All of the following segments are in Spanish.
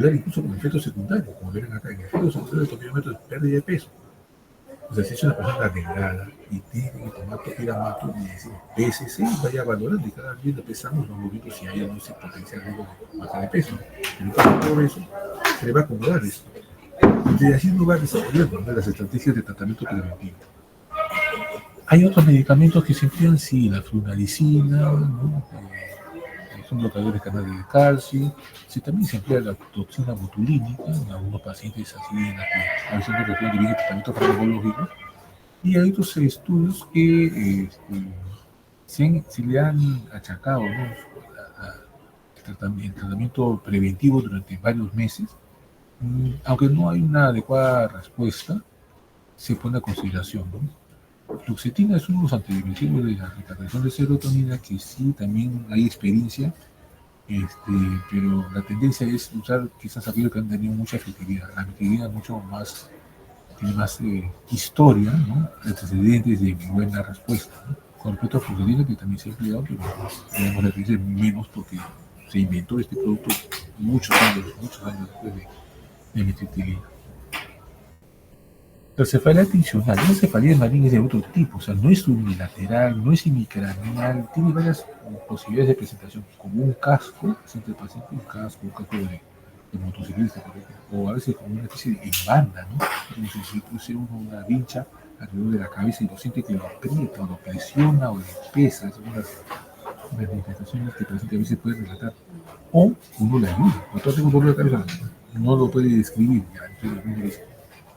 incluso con efectos secundarios, como ven acá, en efectos secundarios también es pérdida de peso. O sea, si es una persona delgada y tiene que tomar topiramato y decimos PSC, vaya valorando y cada día pesamos, vamos viendo si hay algún potencial de baja de peso. En caso de todo eso, se le va a acomodar eso. Y así uno va desarrollando, ¿no?, las estrategias de tratamiento preventivo. Hay otros medicamentos que se emplean, sí, la flunarizina, ¿no? Son bloqueadores de canales de calcio. Sí, también se emplea la toxina botulínica en algunos pacientes así en la que a veces no requieren bien el tratamiento farmacológico. Y hay otros estudios que se le han achacado, ¿no?, el tratamiento preventivo durante varios meses. Aunque no hay una adecuada respuesta, se pone a consideración, ¿no? Fluoxetina es uno de los antidepresivos de la recargación de serotonina que sí también hay experiencia, pero la tendencia es usar quizás aquellos que han tenido mucha efectividad. La efectividad mucho más, tiene más historia, ¿no?, antecedentes de buena respuesta, ¿no? Con respecto a fluoxetina, que también se ha empleado, pero digamos la experiencia menos porque se inventó este producto muchos años después de metiltriptilina. La cefalea tensional, una cefalea más bien es de otro tipo, o sea, no es unilateral, no es semicraneal, tiene varias posibilidades de presentación, como un casco, siente el paciente un casco de motociclista, por ejemplo, o a veces como una especie de banda, ¿no? Como si puse uno una vincha alrededor de la cabeza y lo siente que lo aprieta, o lo presiona, o le pesa, son unas manifestaciones que el paciente a veces puede relatar, o uno le ayuda, cuando tengo un dolor de cabeza, no lo puede describir, ya, entonces uno dice,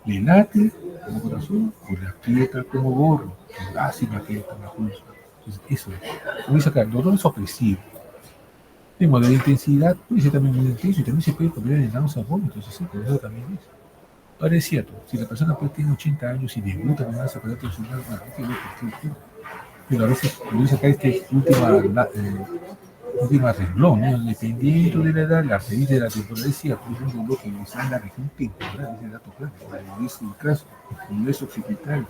le late como corazón o le aprieta como gorro, así me aprieta la pulsa. Entonces, eso es. Como dice acá, el dolor es opresivo. De moderada intensidad, puede ser también muy intenso y también se puede convertir en náusea vómito, entonces sí, pero eso también es. Ahora es cierto, si la persona pues tiene 80 años y debuta con una cefalea tensional, bueno, hay que ver por qué ocurre. Pero a veces, como dice acá, última renglón, ¿no? Dependiendo de la edad, la arteritis de la temporalidad, por ejemplo, lo que está en la región temporal, es el dato claro, no es el caso, no es occipital,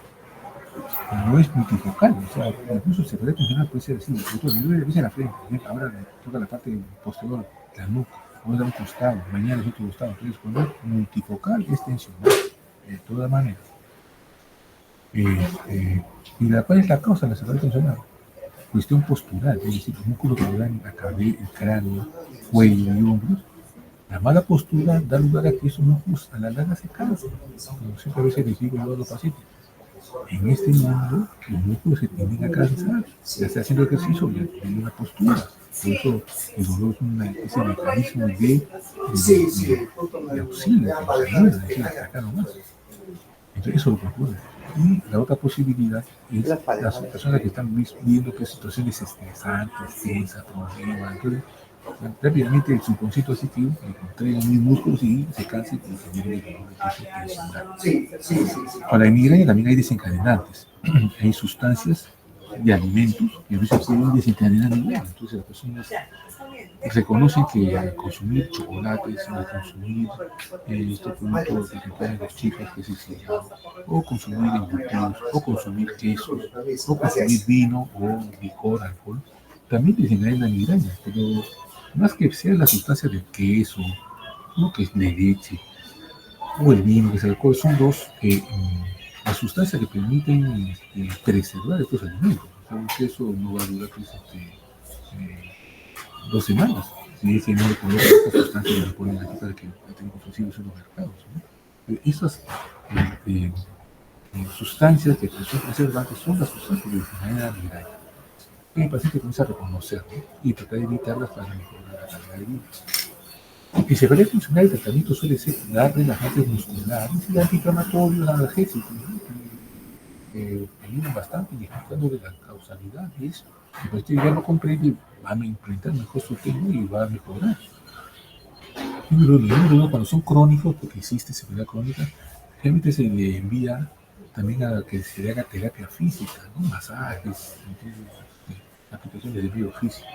no es multifocal, o sea, incluso el cefalea tensional puede ser así, le dice la frente, ahora le toca la parte posterior, la nuca, ahora da un costado, mañana es otro costado, entonces cuando es multifocal es tensional, de todas maneras. ¿Y cuál es la causa de la cefalea tensional? Cuestión postural, es decir, los músculos que dan la cabeza, el cráneo, cuello y hombros. La mala postura da lugar a que esos músculos a la larga se cansan. Como siempre a veces les digo yo a los pacientes, en este mundo los músculos se tienden a cansar, ya sea haciendo ejercicio o en una postura. Por eso el dolor es un mecanismo de auxilio, que nos ayuda a decir, acá nomás. Entonces eso es lo que ocurre. Y la otra posibilidad es las personas que están viendo que situaciones estresantes, tensas, problemas. Entonces, rápidamente el subconsciente así que contrae mis músculos y se cansa y genera el dolor de peso tensional. Para la migraña también hay desencadenantes. Hay sustancias de alimentos que a veces pueden desencadenar migraña. Entonces las personas reconocen que al consumir chocolates, al consumir estos productos que contienen los chicos, que es el cigarro, o consumir embutidos, o consumir quesos, o consumir vino o licor, alcohol, también desencadena la migraña, pero más que sea la sustancia del queso, ¿no?, que es la leche, o el vino, que es el alcohol, son dos las sustancias que permiten preservar estos alimentos. O sea, un queso no va a durar pues, 2 semanas. Si ese no le coloca estas sustancias que le ponen aquí para que estén ofrecidos en los mercados, ¿no? Esas sustancias que son preservantes son las sustancias que desencadenan la migraña. Y el paciente comienza a reconocer, ¿no?, y tratar de evitarlas para mejorar la calidad de vida. Y cefalea tensional, el tratamiento suele ser dar relajantes musculares y antiinflamatorios, analgésicos, ¿no?, que ayudan bastante y explicando de la causalidad de eso. El paciente ya lo comprende, va a implementar mejor su tema y va a mejorar. Número uno, cuando son crónicos, porque existe cefalea crónica, generalmente se le envía también a que se le haga terapia física, ¿no?, masajes, aplicaciones de biofísica.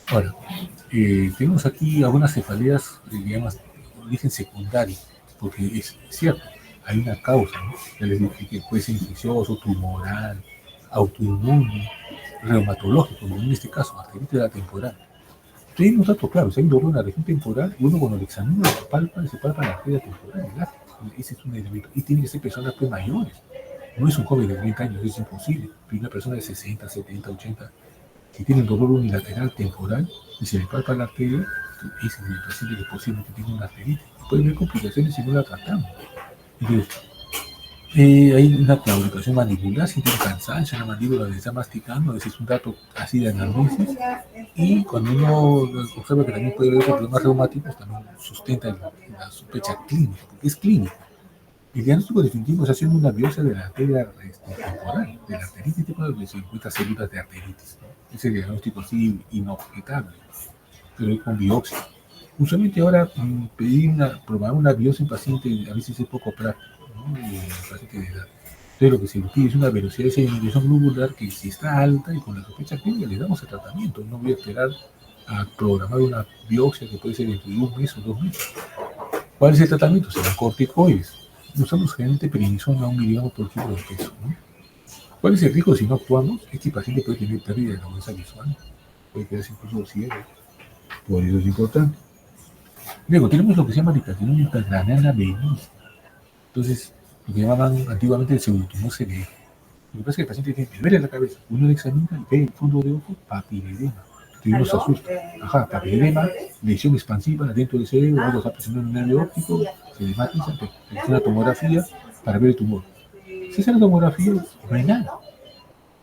Ahora, tenemos aquí algunas cefaleas, digamos, de origen secundario, porque es cierto, hay una causa, ¿no?, ya les dije que puede ser infeccioso, tumoral, autoinmune, reumatológico, como en este caso, artritis de la temporal. hay un dato claro, si hay dolor en la región temporal, uno cuando lo examina, se palpa la arteria temporal, ¿verdad? Ese es un elemento. Y tiene que ser personas pues mayores. No es un joven de 30 años, es imposible. Pero una persona de 60, 70, 80, si tiene dolor unilateral temporal y se le palpa la arteria, es el paciente que posiblemente tiene una arteritis. Puede haber complicaciones si no la tratamos. Entonces, hay una claudicación mandibular, siente un cansancio en la mandíbula donde está masticando, ese es un dato así de anamnesis. Y cuando uno observa que también puede haber problemas reumáticos, también sustenta la sospecha clínica, porque es clínica. El diagnóstico definitivo es haciendo una biopsia de la arteria temporal, de la arteritis, donde se encuentran células de arteritis, ¿no? Ese diagnóstico así inobjetable, pero es con biopsia. Usualmente ahora probar una biopsia en paciente a veces es poco práctico, ¿no? Paciente de edad. Entonces lo que se pide es una velocidad de sedimentación globular que si está alta y con la sospecha clínica le damos el tratamiento. No voy a esperar a programar una biopsia que puede ser entre 1 mes o 2 meses. ¿Cuál es el tratamiento? Serán corticoides. Usamos generalmente prednisona a 1 miligramo por kilo de peso, ¿no? ¿Cuál es el riesgo si no actuamos? Este paciente puede tener pérdida de la agudeza visual, puede quedarse incluso ciego. Por eso es importante. Luego tenemos lo que se llama diplatinoma intracraneana benigna. Entonces, lo que llamaban antiguamente el pseudotumor cerebral. Lo que pasa es que el paciente tiene que ver en la cabeza. Uno le examina y ve el fondo de ojo, papiledema. Y uno se asusta. Ajá, papiledema, lesión expansiva dentro del cerebro, algo está presionando el nervio óptico, se desmatiza, se hace una tomografía para ver el tumor. Si hace la tomografía, no hay nada.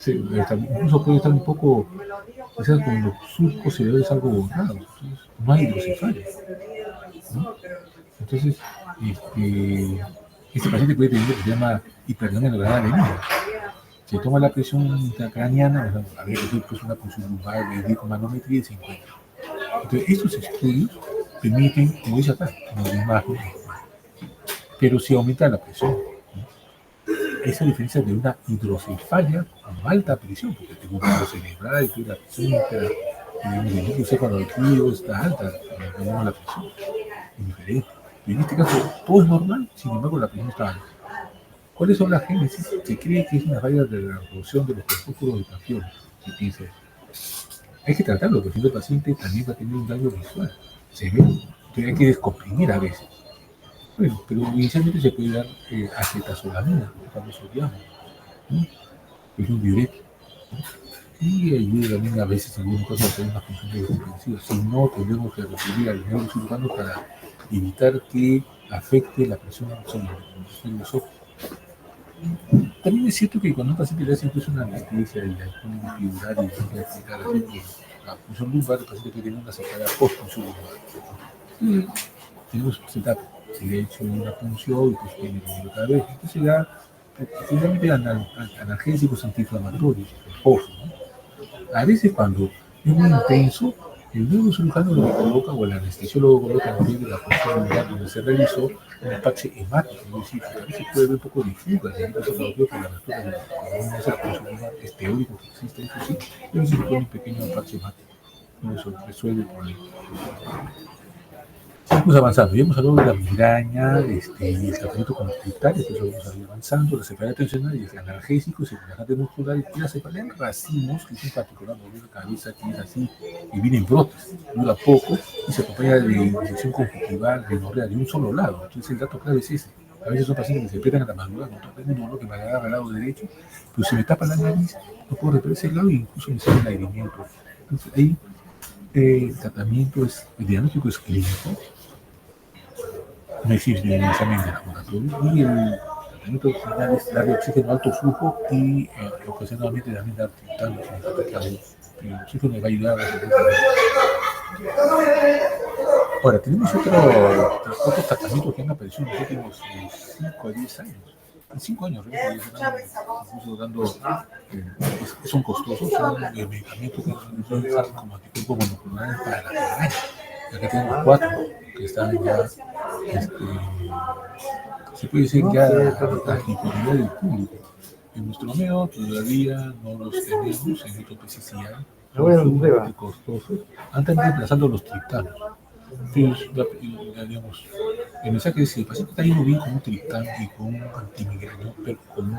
Incluso puede estar un poco, quizás con los surcos cerebrales algo borrados. Entonces, no hay hidrocefalia, ¿no? Entonces, este paciente puede tener lo que se llama hipertonía lograda benigna. Se toma la presión intracraneana, a ver, pues una punción lumbar, medir con manometría y se encuentra. Entonces, estos estudios permiten, como dice acá, una imagen, pero si aumenta la presión, ¿no? Esa diferencia de una hidrocefalia con alta presión, porque tengo un paro cerebral y toda la presión, el cefalorraquídeo está alta, tenemos la presión, es diferente. Y en este caso, todo es normal, sin embargo, la presión está alta. ¿Cuáles son las génesis? Se cree que es una falla de la absorción de los corpúsculos de campeones. Se piensa. Hay que tratarlo, porque si el paciente también va a tener un daño visual. Se ve, entonces hay que descomprimir a veces. Bueno, pero inicialmente se puede dar acetazolamina, que estamos odiando, ¿no? Es un diurético, ¿no? Y ayuda también a veces en algunos casos a hacer una función defensiva. Si no, tendremos que recurrir al neurocirujano para evitar que afecte la presión sobre los ojos. También es cierto que cuando un paciente le hace incluso una anestesia y la ponen epidural y le aplica la punción lumbar, el paciente puede tener una secuela post-punción lumbar. Tenemos esta etapa, se le ha hecho una punción y pues tiene que venir otra vez. Entonces ya, finalmente analgésicos antiinflamatorios, reposo, ¿no? A veces cuando es muy intenso, el neurocirujano lo que coloca, o el anestesiólogo coloca en medio de la punción lumbar donde se realizó un parche hemático, es decir, a veces puede haber un poco de fuga, eso lo veo por la natura de la punción lumbar, es teórico que existe, eso sí, pero se pone un pequeño parche hemático, eso resuelve el problema. Seguimos avanzando, ya hemos hablado de la migraña, y el tratamiento con los cristales, eso vamos a ir avanzando, la cefalea tensional y el analgésico, el relajante muscular y la cefalea en racimos, que es un particular dolor de cabeza que es así, y viene en brotes, dura poco y se acompaña de infección conjuntival, rinorrea, de un solo lado. Entonces el dato clave es ese. A veces son pacientes que se pegan a la madrugada, no tengo un dolor que me agarra al lado derecho, pero se me tapa la nariz, no puedo repeler ese lado y incluso me sale el aireamiento. Entonces ahí el tratamiento el diagnóstico es clínico, no existe el examen de laboratorio y el tratamiento final es darle oxígeno alto flujo y ocasionalmente también dar triptano, el oxígeno le va a ayudar a hacer. Ahora, tenemos otros tratamientos que han aparecido en los últimos 5 a 10 años. En 5 años, realmente, incluso dando, son costosos, son medicamentos que son usados como anticuerpos monoclonales para la migraña. Acá tenemos 4 que están ya, se puede decir ya a disponibilidad del público. En nuestro medio todavía no los tenemos, en otros países sí hay, son sumamente costosos, andan reemplazando los triptanos. Entonces, digamos, el mensaje es que el paciente está yendo bien con un triptano y con un antimigrañón, pero con un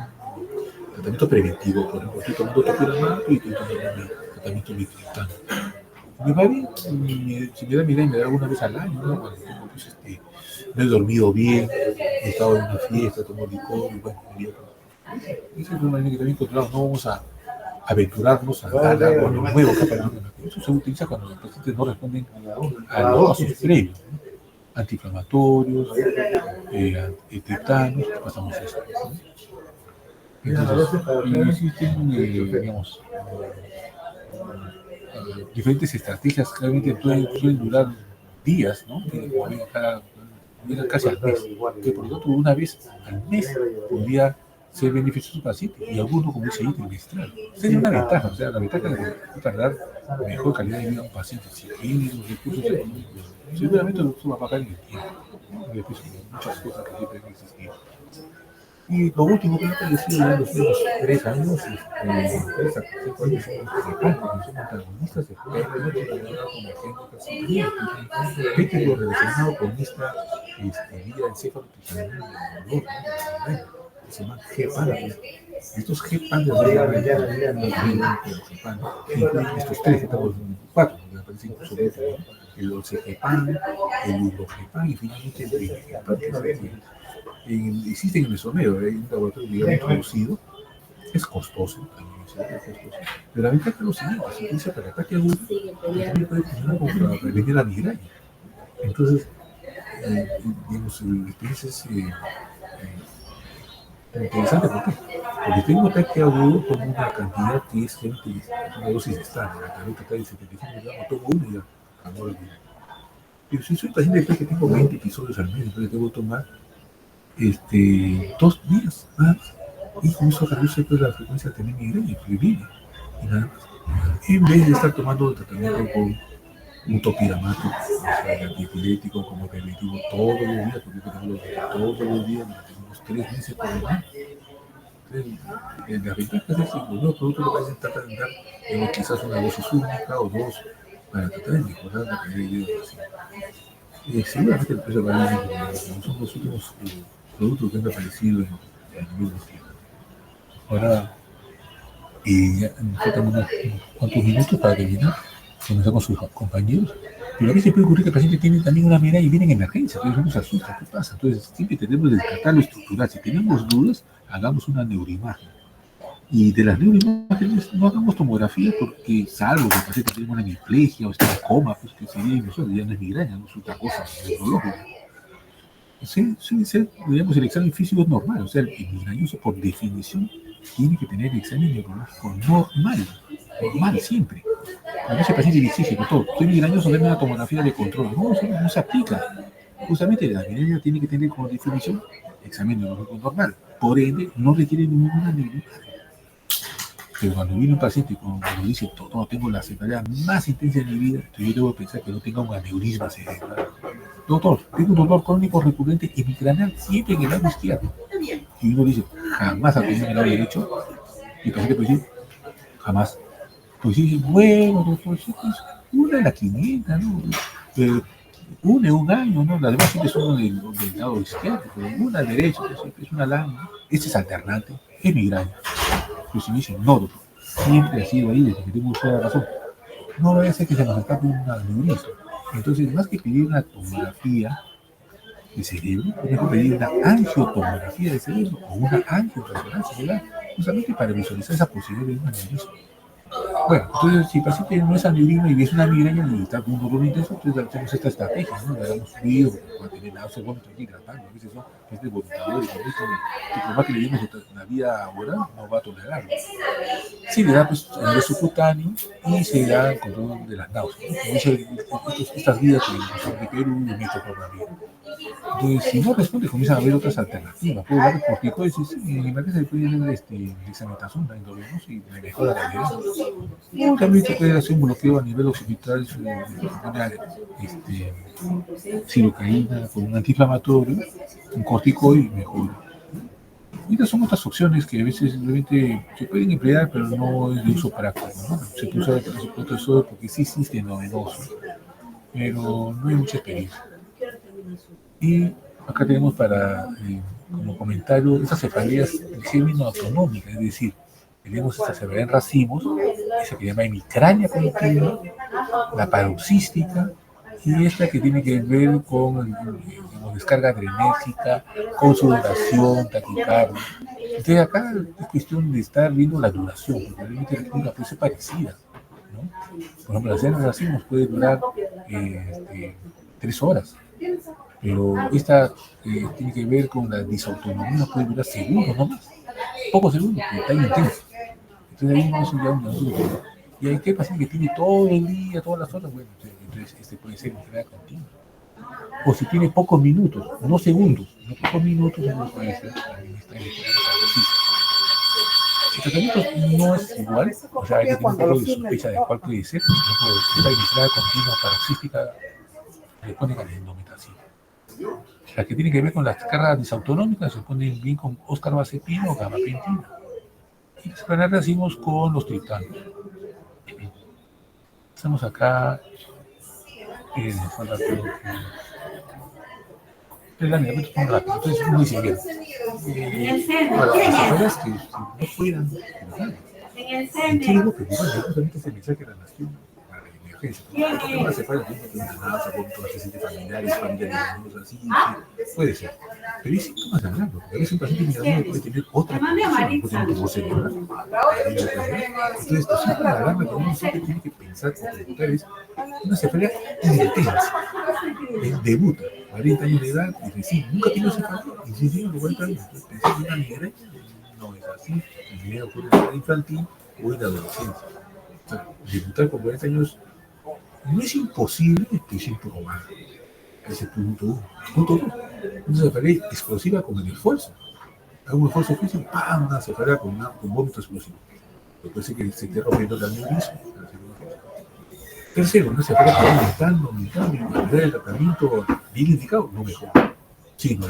tratamiento preventivo. Por ejemplo, estoy tomando topiramab y estoy tomando un tratamiento de triptano. Me va bien, si me da migraña, me da alguna vez al año, ¿no? Cuando tengo, pues, no he dormido bien, he estado en una fiesta, tomo licor, y bueno, un día, esa es una manera que también controlamos, no vamos a aventurarnos a dar algo nuevo que aparece. Eso se utiliza cuando los pacientes no responden a los pasos previos, ¿no? Antiinflamatorios, triptanos, pasamos eso, ¿no? Entonces, y existen, digamos, diferentes estrategias que realmente pueden durar días, ¿no? Duran casi al mes. Que por lo tanto, una vez al mes podría ser beneficioso para el paciente y algunos, como dice ahí, trimestral. Sería una ventaja, o sea, la ventaja de dar mejor calidad de vida a un paciente. Si tiene los recursos económicos, seguramente lo va a pagar en el tiempo, ¿no? Después, muchas cosas que siempre han existido. Y lo último que he aparecido ya en los últimos 3 años, 5 años, son antagonistas de como lo relacionado con esta vía encefalotigital del dolor, que se llama GEPAN. Estos GEPAN de incluyen estos tres, estamos en 4, me parece incluso el Olcegepan, el Hidrogepan y finalmente el Brigepan, existen en el somero, hay un laboratorio digamos introducido, es costoso también, es costoso, pero la ventaja es lo siguiente, se utiliza para ataque agudo y también puede funcionar como para prevenir la migraña. Entonces, digamos, la experiencia es interesante, ¿por qué? Porque tengo ataque agudo, tomo una cantidad que es una dosis estándar, la tableta está de 75 miligramos, tomo uno y ya, acabó la migraña. Pero si soy paciente que tengo 20 episodios al mes, entonces debo tomar 2 días nada más. Y con eso reduce pues, la frecuencia de tener migraña y viene y nada más. En vez de estar tomando tratamiento con un topiramato, o sea, antipilético como preventivo todos los días, porque tenemos todos los días, tenemos 3 meses por demás. Las ventajas es que los nuevos productos lo que hacen tratan de dar quizás una dosis única o dos para tratar de mejorar la calidad de vida del paciente. Seguramente el precio va a ir, son los últimos productos que han aparecido en el mismo tiempo. Ahora, ya faltan unos cuantos minutos para terminar, comenzar con sus compañeros. Pero a veces puede ocurrir que el paciente tiene también una migraña y viene en emergencia, entonces uno se asusta, ¿qué pasa? Entonces siempre tenemos que descartarlo estructural. Si tenemos dudas, hagamos una neuroimagen. Y de las neuroimágenes no hagamos tomografía porque salvo que el paciente tiene una hemiplegia o está en coma, pues que sería inusual, ya no es migraña, no es otra cosa neurológica. Suele ser, digamos, el examen físico es normal, o sea, el migrañoso por definición tiene que tener el examen neurológico normal siempre. A veces el paciente le exige, doctor, soy migrañoso, denme una tomografía de control. No, eso no se aplica. Justamente la migraña tiene que tener como definición examen neurológico normal. Por ende, no requiere ninguna neuroimagen. Pero cuando viene un paciente cuando dice, no, tengo la cefalia más intensa de mi vida, yo debo pensar que no tenga un aneurisma cerebral. Doctor, tengo un dolor crónico recurrente hemicraneal siempre en el lado izquierdo. Y uno dice, jamás ha tenido en el lado derecho. Y el paciente puede decir, jamás. Pues dice, bueno, doctor, pues, una en la 500, ¿no? Una en un año, ¿no? Las demás siempre son del lado izquierdo, pero una derecha, es una lana, ¿no? Este es alternante, es migraña. Pero si me dicen, no, doctor, siempre ha sido ahí desde que tengo usted la razón. No vaya a ser que se nos escape un aneurisma. Entonces, más que pedir una tomografía de cerebro, es mejor pedir una angiotomografía de cerebro o una angioresonancia cerebral, justamente para visualizar esa posibilidad de un aneurisma. Bueno, entonces si el paciente no es aneurisma y es una migraña y está con un dolor intenso, entonces hacemos esta estrategia, ¿no? Le damos frío, para tener náuseas, vómitos, hidratando, a veces son este voluntarios y que por más que le demos la vía oral, no va a tolerarlo. Se le da pues a nivel subcutáneo y se da el control de las náuseas, ¿no? Como dice estas guías que son de Perú y metoclopramida. Entonces, si no responde, comienzan a haber otras alternativas. Puede dar corticoides, en emergencia se puede dar dexametasona, endovenosa y me mejora la vida. O también se puede hacer un bloqueo a nivel occipital, silocaína con un antiinflamatorio, un corticoide y mejora. Y estas son otras opciones que a veces simplemente se pueden emplear, pero no es de uso práctico, ¿no? Se puede usar el soporte porque sí existe endovenoso, pero no hay mucha experiencia. Y acá tenemos para, como comentario, esas cefalías seminoautonómicas, es decir, tenemos esta cefalía en racimos, esa que se llama hemicrania continua, la paroxística, y esta que tiene que ver con descarga adrenérgica, con sudoración, taquicardia. Entonces acá es cuestión de estar viendo la duración, porque realmente la clínica puede ser parecida, ¿no? Por ejemplo, la cena así nos puede durar 3 horas, pero esta tiene que ver con la disautonomía, puede durar segundos, no más, pocos segundos, pero está intenso. Entonces ahí vamos a ya un minuto. Y hay que paciente que tiene todo el día, todas las horas, bueno, entonces este puede ser enfermedad continua. O si tiene pocos minutos, no segundos, no pocos minutos, no puede ser también esta enfermedad paroxística. El tratamiento no es igual, o sea, hay que tener un poco de sospecha de cuál puede ser. Por ejemplo, esta enfermedad continua paroxística le ponen a la endometacina. La que tiene que ver con las cargas disautonómicas se ponen bien con oscarbazepina o gabapentina. Y las plantas hacemos con los triptanos. Estamos acá en el alimentos son rápidos, entonces uno dice bien. Ahora, las abuelas que no fueran, entiendo que igual justamente ese mensaje de la nación para la emergencia. ¿Qué más se falla? Una amenaza, vómitos, antecedentes familiares, familia de así, puede ser. Pero hay síntomas de alarma, porque a veces un paciente migratorio puede tener otra condición, puede tener tumor cerebral. Entonces, estos síntomas de alarma que uno siempre tiene que pensar o preguntar es una cefalea intensa. Debuta, 40 años de edad, y dice, sí, nunca tiene cefalea, y si tiene 40 años, entonces pensé que una migraña, no es así, la migraña ocurre en la edad infantil o en la adolescencia. O sea, debutar con 40 años no es imposible, pero es improbable. Ese es punto uno. Punto dos, una cefalea explosiva con el esfuerzo. Hago un esfuerzo físico, ¡pam! Una cefalea con vómito explosivo. Puede ser que se esté rompiendo el aneurisma. Tercero, una cefalea que va aumentando, y la calidad del tratamiento bien indicado no mejora. Sí, no,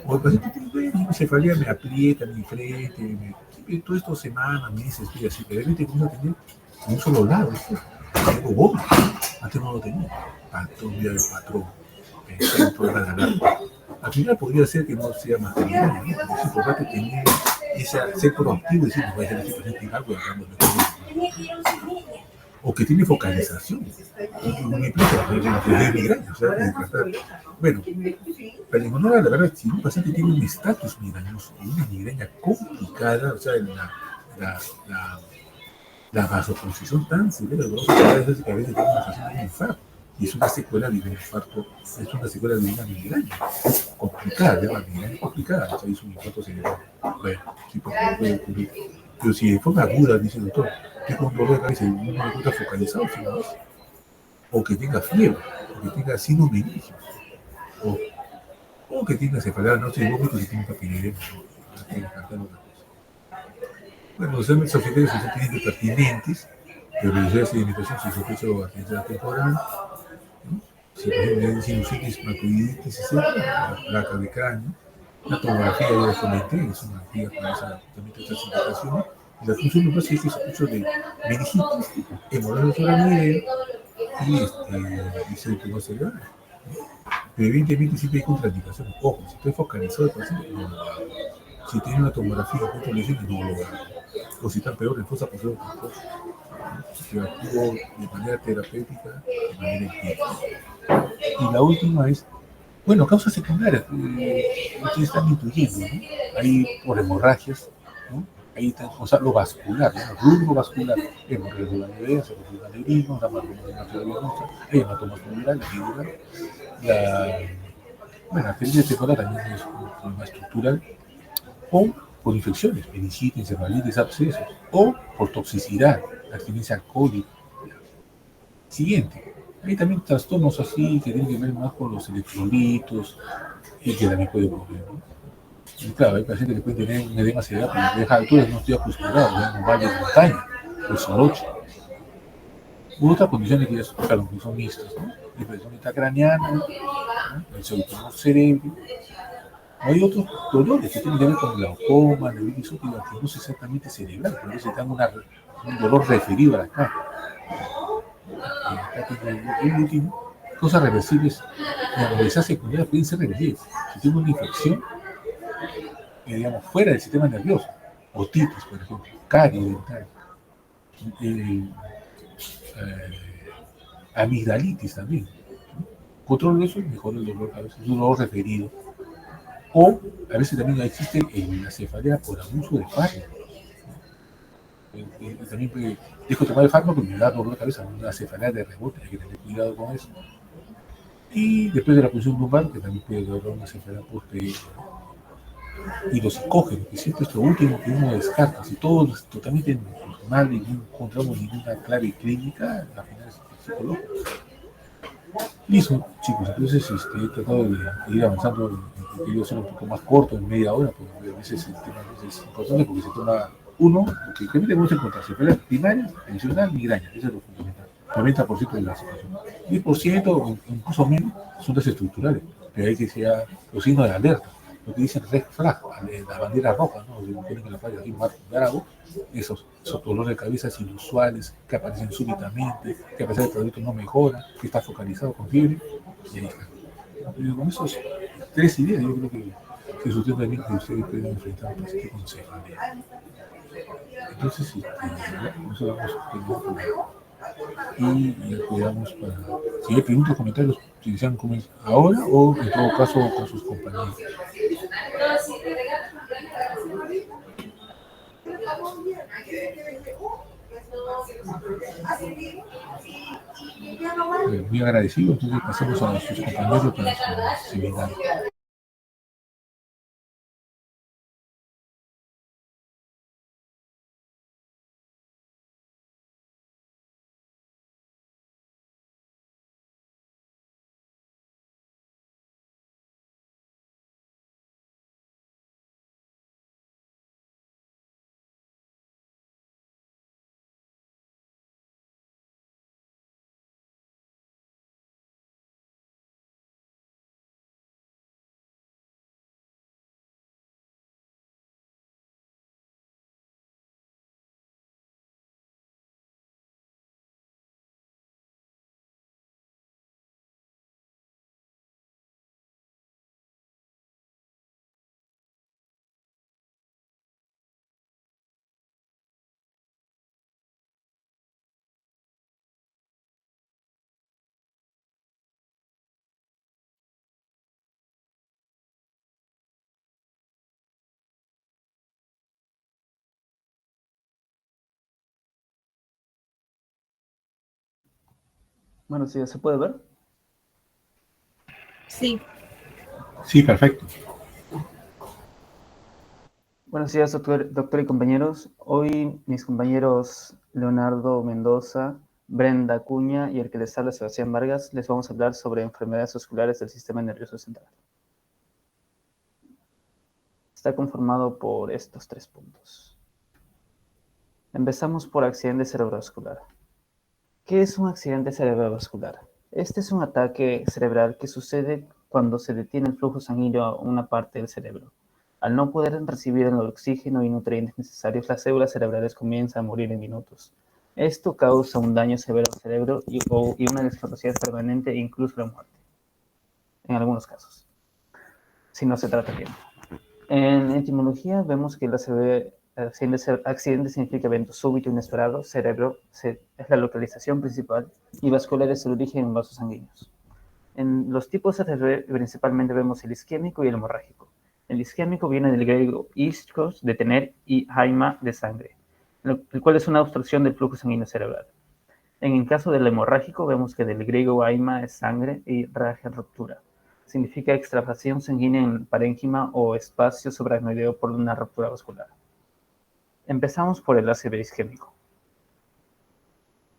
o el paciente tiene una cefalea, me aprieta mi frente, todo esto semanas, meses, estoy así, pero realmente comienza a tener en un solo lado, tengo vómito, antes no lo tenía, patrón, del patrón, el centro de la alarma. Al final podría ser que no sea maternidad, ¿no? Pero es importante tener ese ser proactivo y decir, no voy a hacer este paciente algo y hablando de o que tiene focalización. Me implica de migraña, o sea, de tratar. Bueno, para el la verdad, si un paciente tiene un estatus migrañoso y una migraña complicada, o sea, la vasoconstricción tan severa de los que a veces tiene una sensación de un infarto. Y es una secuela de un infarto, es una secuela de una migraña complicada, una migraña complicada, o sea, es un infarto cerebral. Bueno, sí, puede ocurrir. Pero si de forma aguda, dice el doctor, que con dolor de cabeza uno no encuentra focalizado, sino o que tenga fiebre, o que tenga síndrome meningitis, o que tenga cefalea, no sé, vómito que tenga papilledema, bueno, los exámenes objetivos son técnicos pertinentes, pero realizar sedimentación si sospecha atención temporal, ¿no? Si por ejemplo hay sinusitis, maculitis, etc., la placa de cráneo, la tomografía ya les comenté, es una guía para esa, también esta simulación, y la función de es que sospecho de meningitis, hemorragia foraminea y tumor cerebral. Pero evidentemente siempre hay contraindicaciones. Ojo, si estoy focalizado el paciente, no lo hago. Si tiene una tomografía con lesiones, no lo hago. O si está peor, en fosa posterior, tampoco. Si actúo de manera terapéutica, de manera empírica. Y la última es, bueno, causas secundarias. Ustedes están intuyendo, ¿no? Hay por hemorragias, ¿no? Ahí está, o sea, lo vascular, ¿no? Rubro vascular, hemorragias de la nevera, se refiere al aneurisma, la marromonoterapia, hay hematomas plurales, la arteria temporal también es un problema estructural, o por infecciones, meningitis, encefalitis, abscesos, o por toxicidad, abstinencia alcohólica. Siguiente, hay también trastornos así que tienen que ver más con los electrolitos y que también puede ocurrir, ¿no? Y claro, hay pacientes que pueden tener un edema cerebral, pero deja alturas, no estoy acostumbrado, ya en un valle de montaña, el soroche. U otras condiciones que ya claro, que son mixtas, ¿no? Depresión intracraneana, ¿no? El pseudotumor cerebro. Hay otros dolores que tienen que ver con glaucoma, neuritis útil, que no es exactamente cerebral, pero a veces dan un dolor referido a la cara. El último, cosas reversibles, la movilidad secundaria pueden ser reversibles. Si tengo una infección, digamos, fuera del sistema nervioso, otitis, por ejemplo, caries dental, amigdalitis también. Control de eso y mejora el dolor de cabeza, es un dolor referido. O a veces también existe la cefalea por abuso de fármacos. También dejo tomar el fármaco y me da dolor de cabeza, una cefalea de rebote, hay que tener cuidado con eso. Y después de la punción lumbar, que también puede dar una cefalea posterior. Y los psicógenos, que siempre es lo último que uno descarta. Si todo es totalmente normal y no encontramos ninguna clave clínica, al final es psicológico. Listo, chicos, entonces he tratado de ir avanzando, he querido hacer un poco más corto, en media hora, porque a veces el tema es importante porque se toma uno, porque realmente debemos encontrar cefalea primaria, adicional, migraña, eso es lo fundamental. 90% de la situación. 10% o incluso menos son desestructurales, pero hay que ser los signos de alerta, lo que dicen red flag, la bandera roja, ¿no? Lo ponen en la playa, aquí más bravo, esos dolores de cabeza inusuales que aparecen súbitamente, que a pesar del producto no mejora, que está focalizado con fiebre, y ahí está. Y con esos tres ideas, yo creo que sustentan también que ustedes pueden enfrentar un paciente con cefalea. Entonces, con eso vamos y cuidamos para. Si hay preguntas o comentarios, si desean comentar ahora o en todo caso con sus compañeros. Muy agradecido, entonces pasamos a sus compañeros para su seminario. Bueno, sí, ¿se puede ver? Sí. Sí, perfecto. Buenos días, doctor y compañeros. Hoy mis compañeros Leonardo Mendoza, Brenda Acuña y el que les habla Sebastián Vargas les vamos a hablar sobre enfermedades vasculares del sistema nervioso central. Está conformado por estos 3 puntos. Empezamos por accidente cerebrovascular. ¿Qué es un accidente cerebrovascular? Este es un ataque cerebral que sucede cuando se detiene el flujo sanguíneo a una parte del cerebro. Al no poder recibir el oxígeno y nutrientes necesarios, las células cerebrales comienzan a morir en minutos. Esto causa un daño severo al cerebro y una discapacidad permanente e incluso la muerte, en algunos casos, si no se trata bien. En etimología vemos que accidente significa evento súbito inesperado, cerebro es la localización principal y vascular es el origen en vasos sanguíneos. En los tipos de principalmente vemos el isquémico y el hemorrágico. El isquémico viene del griego ischos, de tener, y haima, de sangre, el cual es una obstrucción del flujo sanguíneo cerebral. En el caso del hemorrágico vemos que del griego haima es sangre y ragia ruptura. Significa extravasación sanguínea en parénquima o espacio subaracnoideo por una ruptura vascular. Empezamos por el ACV isquémico.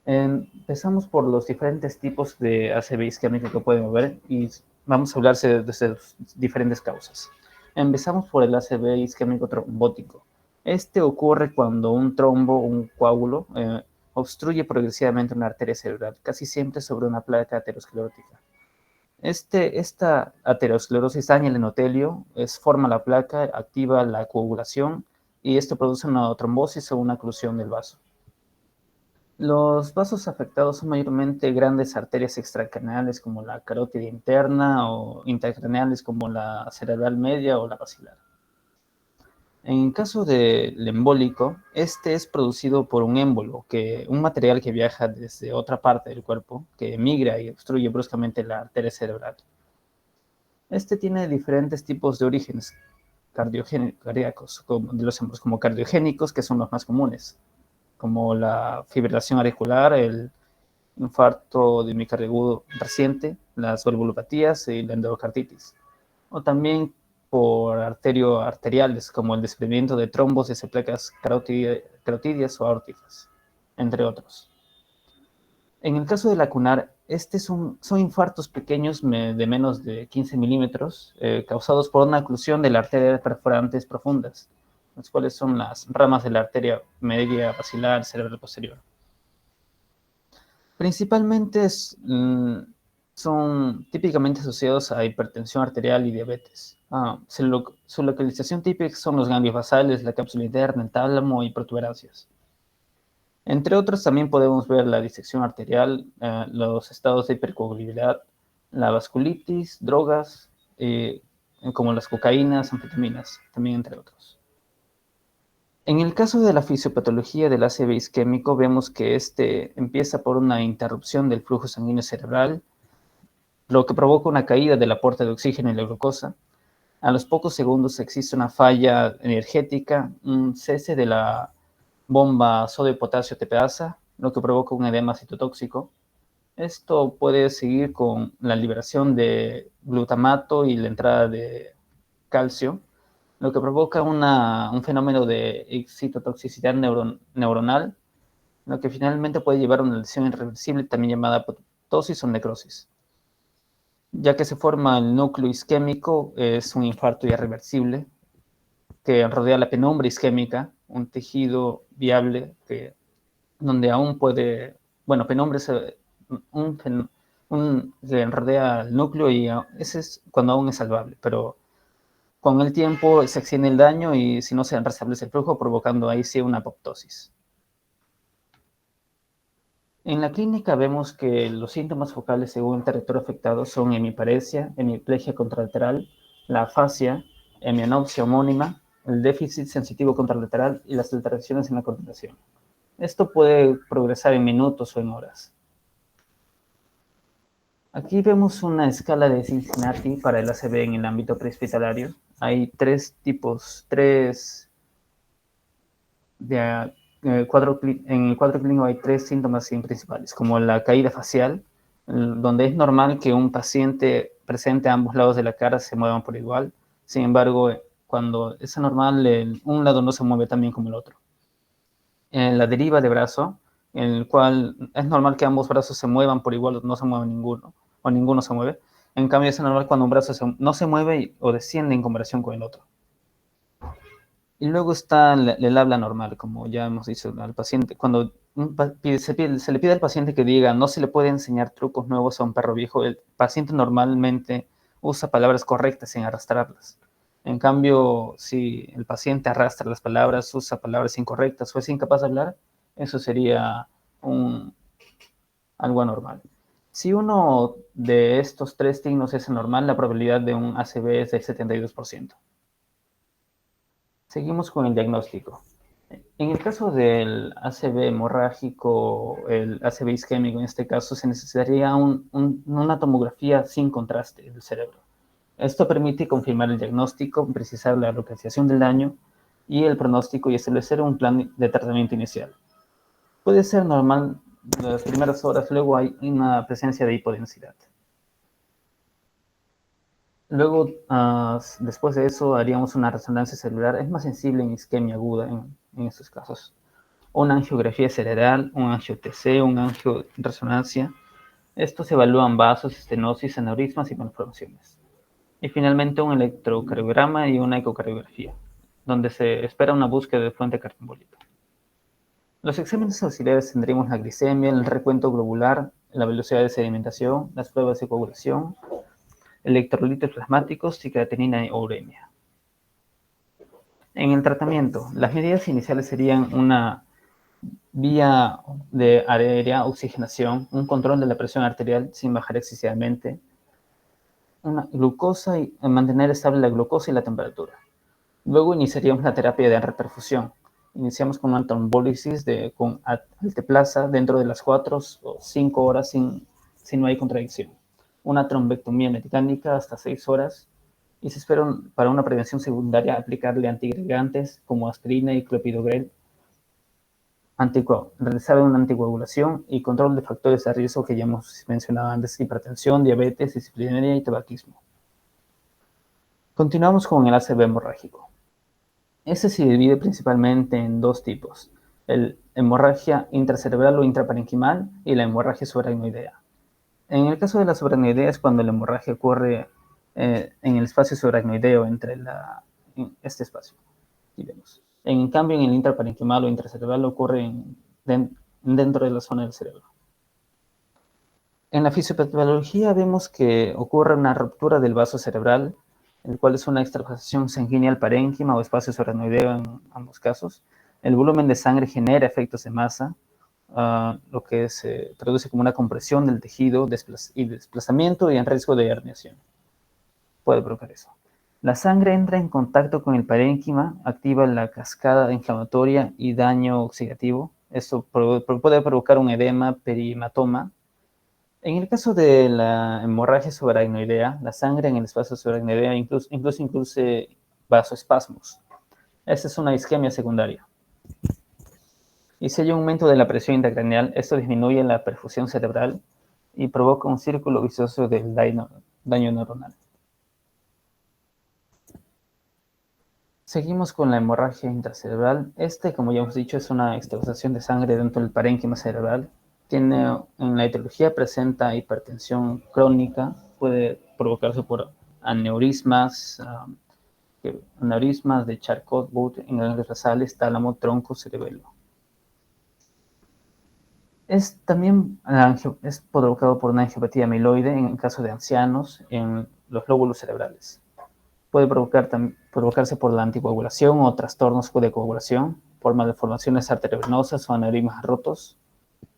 Empezamos por los diferentes tipos de ACV isquémico que pueden haber y vamos a hablar de diferentes causas. Empezamos por el ACV isquémico trombótico. Este ocurre cuando un trombo, un coágulo, obstruye progresivamente una arteria cerebral, casi siempre sobre una placa aterosclerótica. Esta aterosclerosis daña el endotelio, forma la placa, activa la coagulación y esto produce una trombosis o una oclusión del vaso. Los vasos afectados son mayormente grandes arterias extracraneales como la carótida interna o intracraneales como la cerebral media o la basilar. En caso del embólico, este es producido por un émbolo, un material que viaja desde otra parte del cuerpo, que migra y obstruye bruscamente la arteria cerebral. Este tiene diferentes tipos de orígenes cardíacos, de los embolos, como cardiogénicos, que son los más comunes, como la fibrilación auricular, el infarto de miocardio agudo reciente, las valvulopatías y la endocarditis. O también por arteriales, como el desprendimiento de trombos de placas carotidias o aórticas, entre otros. En el caso de lacunar, son infartos pequeños de menos de 15 milímetros, causados por una oclusión de la arteria perforantes profundas, las cuales son las ramas de la arteria media basilar cerebral posterior. Principalmente son típicamente asociados a hipertensión arterial y diabetes. Su localización típica son los ganglios basales, la cápsula interna, el tálamo y protuberancias. Entre otros, también podemos ver la disección arterial, los estados de hipercoagulabilidad, la vasculitis, drogas, como las cocaínas, anfetaminas, también entre otros. En el caso de la fisiopatología del ACV isquémico, vemos que este empieza por una interrupción del flujo sanguíneo cerebral, lo que provoca una caída del aporte de oxígeno y la glucosa. A los pocos segundos existe una falla energética, un cese de la bomba sodio-potasio TPasa, lo que provoca un edema citotóxico. Esto puede seguir con la liberación de glutamato y la entrada de calcio, lo que provoca un fenómeno de excitotoxicidad neuronal, lo que finalmente puede llevar a una lesión irreversible, también llamada apoptosis o necrosis. Ya que se forma el núcleo isquémico, es un infarto irreversible que rodea la penumbra isquémica, un tejido viable donde aún puede, bueno, penumbra es que rodea el núcleo y ese es cuando aún es salvable, pero con el tiempo se extiende el daño y si no se restablece el flujo, provocando ahí sí una apoptosis. En la clínica vemos que los síntomas focales según el territorio afectado son hemiparesia, hemiplegia contralateral, la afasia, hemianopsia homónima, el déficit sensitivo contralateral y las alteraciones en la coordinación. Esto puede progresar en minutos o en horas. Aquí vemos una escala de Cincinnati para el ACV en el ámbito prehospitalario. Hay tres tipos, en el cuadro clínico hay tres síntomas principales, como la caída facial, donde es normal que un paciente presente a ambos lados de la cara se muevan por igual. Sin embargo, cuando es anormal, un lado no se mueve tan bien como el otro. La deriva de brazo, en el cual es normal que ambos brazos se muevan por igual, no se mueve ninguno, o ninguno se mueve. En cambio, es normal cuando un brazo no se mueve o desciende en comparación con el otro. Y luego está el habla normal, como ya hemos dicho al paciente. Cuando se le pide al paciente que diga, no se le puede enseñar trucos nuevos a un perro viejo, el paciente normalmente usa palabras correctas sin arrastrarlas. En cambio, si el paciente arrastra las palabras, usa palabras incorrectas o es incapaz de hablar, eso sería algo anormal. Si uno de estos tres signos es anormal, la probabilidad de un ACV es del 72%. Seguimos con el diagnóstico. En el caso del ACV hemorrágico, el ACV isquémico, en este caso, se necesitaría una tomografía sin contraste del cerebro. Esto permite confirmar el diagnóstico, precisar la localización del daño y el pronóstico y establecer un plan de tratamiento inicial. Puede ser normal las primeras horas, luego hay una presencia de hipodensidad. Luego, después de eso, haríamos una resonancia celular. Es más sensible en isquemia aguda en estos casos. Una angiografía cerebral, un angio-TC, un angio-resonancia. Estos evalúan vasos, estenosis, aneurismas y malformaciones. Y finalmente un electrocardiograma y una ecocardiografía, donde se espera una búsqueda de fuente cardioembólica. Los exámenes auxiliares tendríamos la glicemia, el recuento globular, la velocidad de sedimentación, las pruebas de coagulación, electrolitos plasmáticos y creatinina o uremia. En el tratamiento, las medidas iniciales serían una vía de aérea, oxigenación, un control de la presión arterial sin bajar excesivamente, una glucosa y mantener estable la glucosa y la temperatura. Luego iniciaríamos la terapia de reperfusión. Iniciamos con una trombólisis con alteplasa dentro de las 4 o 5 horas si no hay contradicción. Una trombectomía mecánica hasta 6 horas. Y se espera para una prevención secundaria aplicarle antiagregantes como aspirina y clopidogrel, realizar una anticoagulación y control de factores de riesgo que ya hemos mencionado antes: hipertensión, diabetes, dislipidemia y tabaquismo. Continuamos con el ACV hemorrágico. Este se divide principalmente en dos tipos: la hemorragia intracerebral o intraparenquimal y la hemorragia subaracnoidea. En el caso de la subaracnoidea es cuando la hemorragia ocurre en el espacio subaracnoideo, en este espacio. Aquí vemos. En cambio, en el intraparenquimal o intracerebral ocurre dentro de la zona del cerebro. En la fisiopatología vemos que ocurre una ruptura del vaso cerebral, el cual es una extravasación sanguínea al parénquima o espacio subaracnoideo en ambos casos. El volumen de sangre genera efectos de masa, lo que se produce como una compresión del tejido y desplazamiento y en riesgo de herniación. Puede provocar eso. La sangre entra en contacto con el parénquima, activa la cascada inflamatoria y daño oxidativo. Esto puede provocar un edema, perihematoma. En el caso de la hemorragia subaracnoidea, la sangre en el espacio subaracnoidea incluso induce vasoespasmos. Esta es una isquemia secundaria. Y si hay un aumento de la presión intracraneal, esto disminuye la perfusión cerebral y provoca un círculo vicioso del daño neuronal. Seguimos con la hemorragia intracerebral. Como ya hemos dicho, es una extravasación de sangre dentro del parénquima cerebral. En la etiología presenta hipertensión crónica, puede provocarse por aneurismas de Charcot-Boutte en ganglios basales, tálamo, tronco, cerebelo. También es provocado por una angiopatía amiloide en el caso de ancianos en los lóbulos cerebrales. Puede provocarse por la anticoagulación o trastornos de coagulación, por malformaciones arteriovenosas o aneurismas rotos,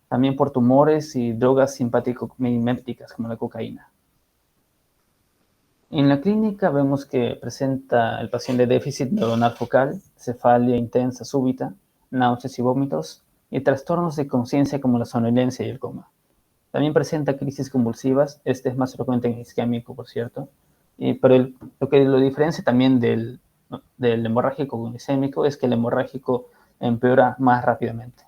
también por tumores y drogas simpático-mimépticas como la cocaína. En la clínica vemos que presenta el paciente déficit neuronal focal, cefalia intensa súbita, náuseas y vómitos, y trastornos de conciencia como la somnolencia y el coma. También presenta crisis convulsivas. Este es más frecuente en isquémico, por cierto. Pero lo que lo diferencia también del hemorrágico con isquémico es que el hemorrágico empeora más rápidamente.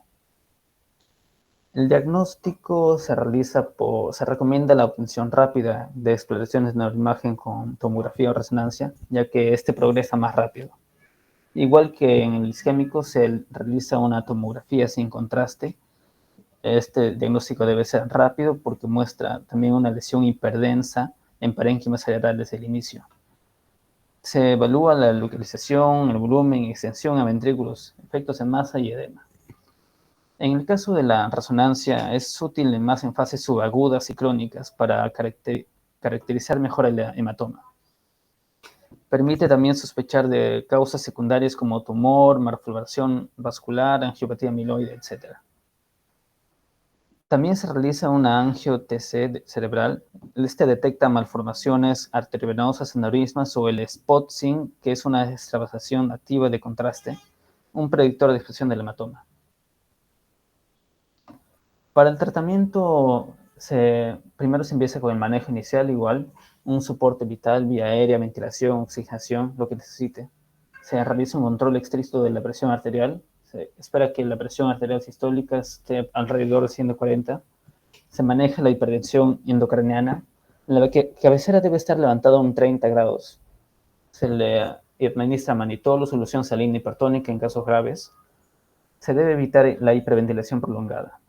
El diagnóstico se recomienda la obtención rápida de exploraciones de neuroimagen con tomografía o resonancia, ya que este progresa más rápido. Igual que en el isquémico, se realiza una tomografía sin contraste. Este diagnóstico debe ser rápido porque muestra también una lesión hiperdensa en parénquima cerebral desde el inicio. Se evalúa la localización, el volumen, extensión a ventrículos, efectos en masa y edema. En el caso de la resonancia, es útil más en fases subagudas y crónicas para caracterizar mejor el hematoma. Permite también sospechar de causas secundarias como tumor, malformación vascular, angiopatía amiloide, etc. También se realiza una angio-TC cerebral. Este detecta malformaciones arteriovenosas, aneurismas o el SPOT-SYN, que es una extravasación activa de contraste, un predictor de expresión del hematoma. Para el tratamiento, primero se empieza con el manejo inicial, igual, un soporte vital, vía aérea, ventilación, oxigenación, lo que necesite. Se realiza un control estricto de la presión arterial. Se espera que la presión arterial sistólica esté alrededor de 140. Se maneja la hipertensión endocraniana. La cabecera debe estar levantada a un 30 grados. Se le administra manitol o solución salina hipertónica en casos graves. Se debe evitar la hiperventilación prolongada.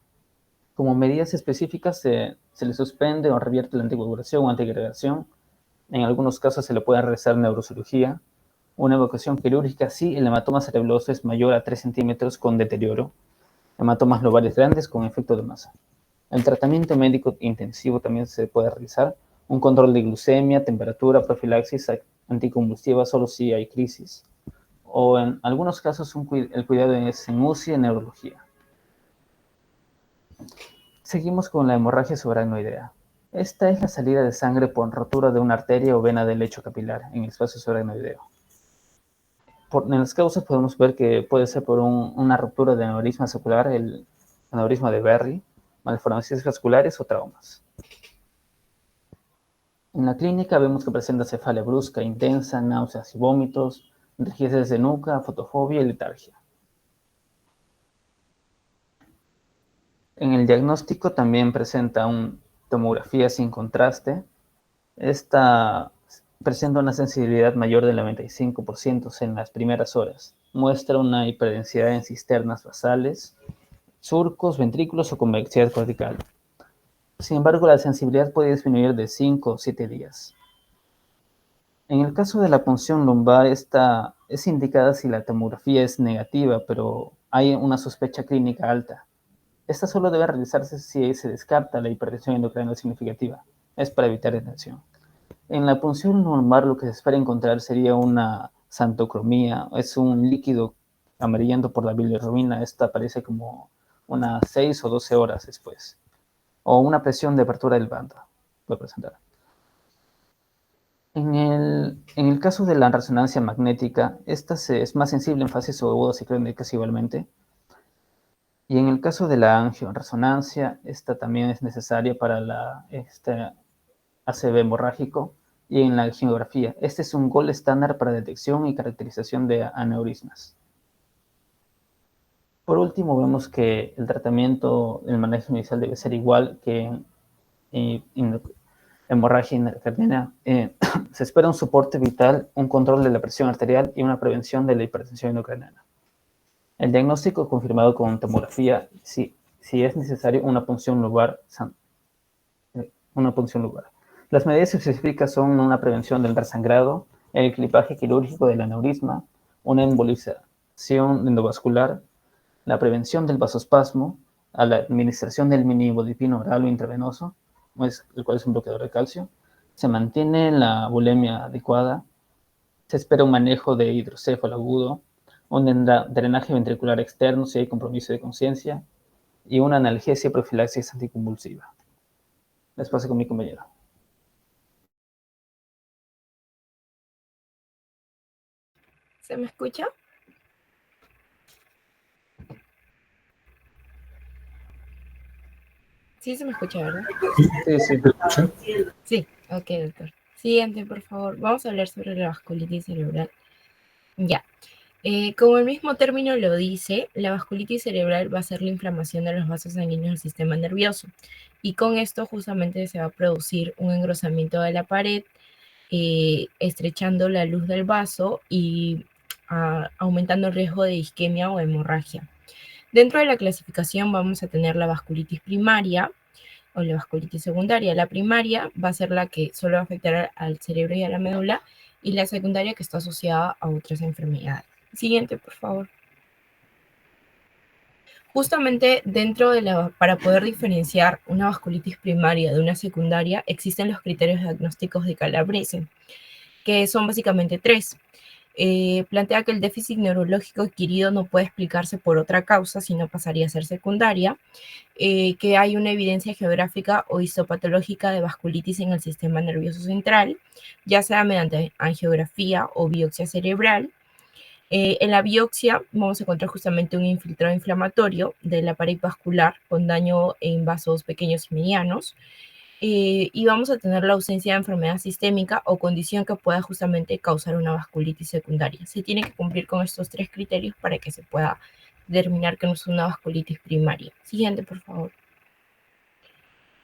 Como medidas específicas, se le suspende o revierte la anticoagulación o antiagregación. En algunos casos se le puede realizar neurocirugía. Una evacuación quirúrgica si el hematoma cerebroso es mayor a 3 centímetros con deterioro. Hematomas lobales grandes con efecto de masa. El tratamiento médico intensivo también se puede realizar. Un control de glucemia, temperatura, profilaxis anticonvulsiva solo si hay crisis. O en algunos casos el cuidado es en UCI y neurología. Seguimos con la hemorragia subaracnoidea. Esta es la salida de sangre por rotura de una arteria o vena del lecho capilar en el espacio subaracnoideo. En las causas podemos ver que puede ser por una ruptura del aneurisma vascular, el aneurisma de Berry, malformaciones vasculares o traumas. En la clínica vemos que presenta cefalea brusca, intensa, náuseas y vómitos, rigidez de nuca, fotofobia y letargia. En el diagnóstico también presenta una tomografía sin contraste. Esta presenta una sensibilidad mayor del 95% en las primeras horas. Muestra una hiperdensidad en cisternas basales, surcos, ventrículos o convexidad cortical. Sin embargo, la sensibilidad puede disminuir de 5 o 7 días. En el caso de la punción lumbar, esta es indicada si la tomografía es negativa, pero hay una sospecha clínica alta. Esta solo debe realizarse si se descarta la hipertensión endocrina significativa. Es para evitar detención. En la punción lumbar lo que se espera encontrar sería una xantocromía. Es un líquido amarillento por la bilirrubina. Esta aparece como unas 6 o 12 horas después. O una presión de apertura del bando. Puede presentar. En el caso de la resonancia magnética, esta es más sensible en fases agudas y crónicas igualmente. Y en el caso de la angioresonancia, esta también es necesaria para la ACV hemorrágico y en la angiografía. Este es un gold estándar para detección y caracterización de aneurismas. Por último, vemos que el tratamiento, el manejo inicial debe ser igual que en hemorragia intracraniana. Se espera un soporte vital, un control de la presión arterial y una prevención de la hipertensión intracraniana. El diagnóstico confirmado con tomografía, si es necesario, una punción lumbar. Las medidas específicas son una prevención del resangrado, el clipaje quirúrgico del aneurisma, una embolización endovascular, la prevención del vasospasmo, a la administración del minibodipino oral o intravenoso, el cual es un bloqueador de calcio. Se mantiene la bulimia adecuada, se espera un manejo de hidrocéfalo agudo, un drenaje ventricular externo si hay compromiso de conciencia y una analgesia y profilaxis anticonvulsiva. Les paso con mi compañero. ¿Se me escucha? Sí, se me escucha, ¿verdad? Sí. Sí, ok, doctor. Siguiente, por favor. Vamos a hablar sobre la vasculitis cerebral. Ya. Como el mismo término lo dice, la vasculitis cerebral va a ser la inflamación de los vasos sanguíneos del sistema nervioso. Y con esto justamente se va a producir un engrosamiento de la pared, estrechando la luz del vaso y aumentando el riesgo de isquemia o hemorragia. Dentro de la clasificación vamos a tener la vasculitis primaria o la vasculitis secundaria. La primaria va a ser la que solo va a afectar al cerebro y a la médula, y la secundaria que está asociada a otras enfermedades. Siguiente, por favor. Justamente para poder diferenciar una vasculitis primaria de una secundaria, existen los criterios diagnósticos de Calabrese, que son básicamente 3. Plantea que el déficit neurológico adquirido no puede explicarse por otra causa, sino pasaría a ser secundaria, que hay una evidencia geográfica o histopatológica de vasculitis en el sistema nervioso central, ya sea mediante angiografía o biopsia cerebral. En la biopsia vamos a encontrar justamente un infiltrado inflamatorio de la pared vascular con daño en vasos pequeños y medianos. Y vamos a tener la ausencia de enfermedad sistémica o condición que pueda justamente causar una vasculitis secundaria. Se tiene que cumplir con estos 3 criterios para que se pueda determinar que no es una vasculitis primaria. Siguiente, por favor.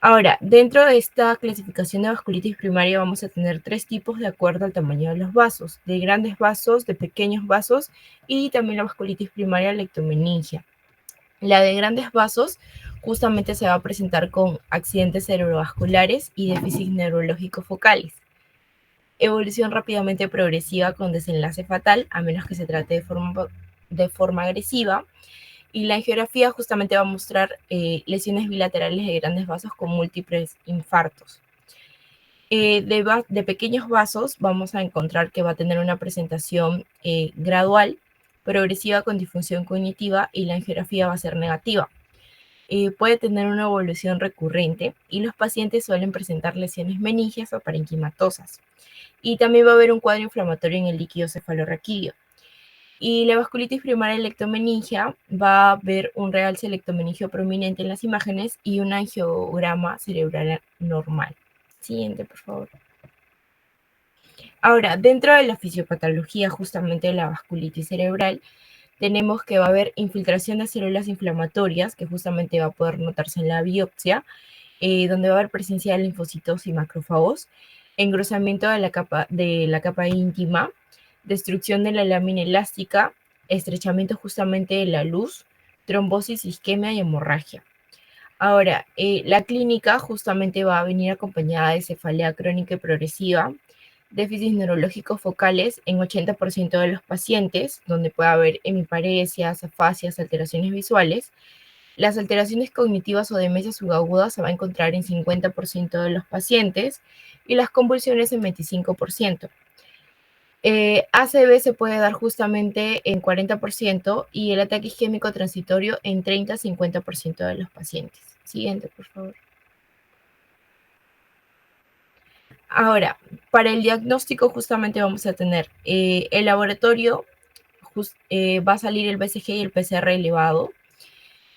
Ahora, dentro de esta clasificación de vasculitis primaria vamos a tener 3 tipos de acuerdo al tamaño de los vasos, de grandes vasos, de pequeños vasos y también la vasculitis primaria leptomeningia. La de grandes vasos justamente se va a presentar con accidentes cerebrovasculares y déficits neurológicos focales. Evolución rápidamente progresiva con desenlace fatal, a menos que se trate de forma agresiva. Y la angiografía justamente va a mostrar lesiones bilaterales de grandes vasos con múltiples infartos. De pequeños vasos vamos a encontrar que va a tener una presentación gradual, progresiva con disfunción cognitiva, y la angiografía va a ser negativa. Puede tener una evolución recurrente y los pacientes suelen presentar lesiones meningias o parenquimatosas. Y también va a haber un cuadro inflamatorio en el líquido cefalorraquídeo. Y la vasculitis primaria electromeningia va a haber un realce electromeningio prominente en las imágenes y un angiograma cerebral normal. Siguiente, por favor. Ahora, dentro de la fisiopatología justamente de la vasculitis cerebral, tenemos que va a haber infiltración de células inflamatorias, que justamente va a poder notarse en la biopsia, donde va a haber presencia de linfocitos y macrófagos, engrosamiento de la capa íntima, destrucción de la lámina elástica, estrechamiento justamente de la luz, trombosis, isquemia y hemorragia. Ahora, la clínica justamente va a venir acompañada de cefalea crónica y progresiva, déficits neurológicos focales en 80% de los pacientes, donde puede haber hemiparesias, afasias, alteraciones visuales. Las alteraciones cognitivas o demencia subagudas se va a encontrar en 50% de los pacientes y las convulsiones en 25%. ACV se puede dar justamente en 40% y el ataque isquémico transitorio en 30-50% de los pacientes. Siguiente, por favor. Ahora, para el diagnóstico justamente vamos a tener el laboratorio, va a salir el BCG y el PCR elevado.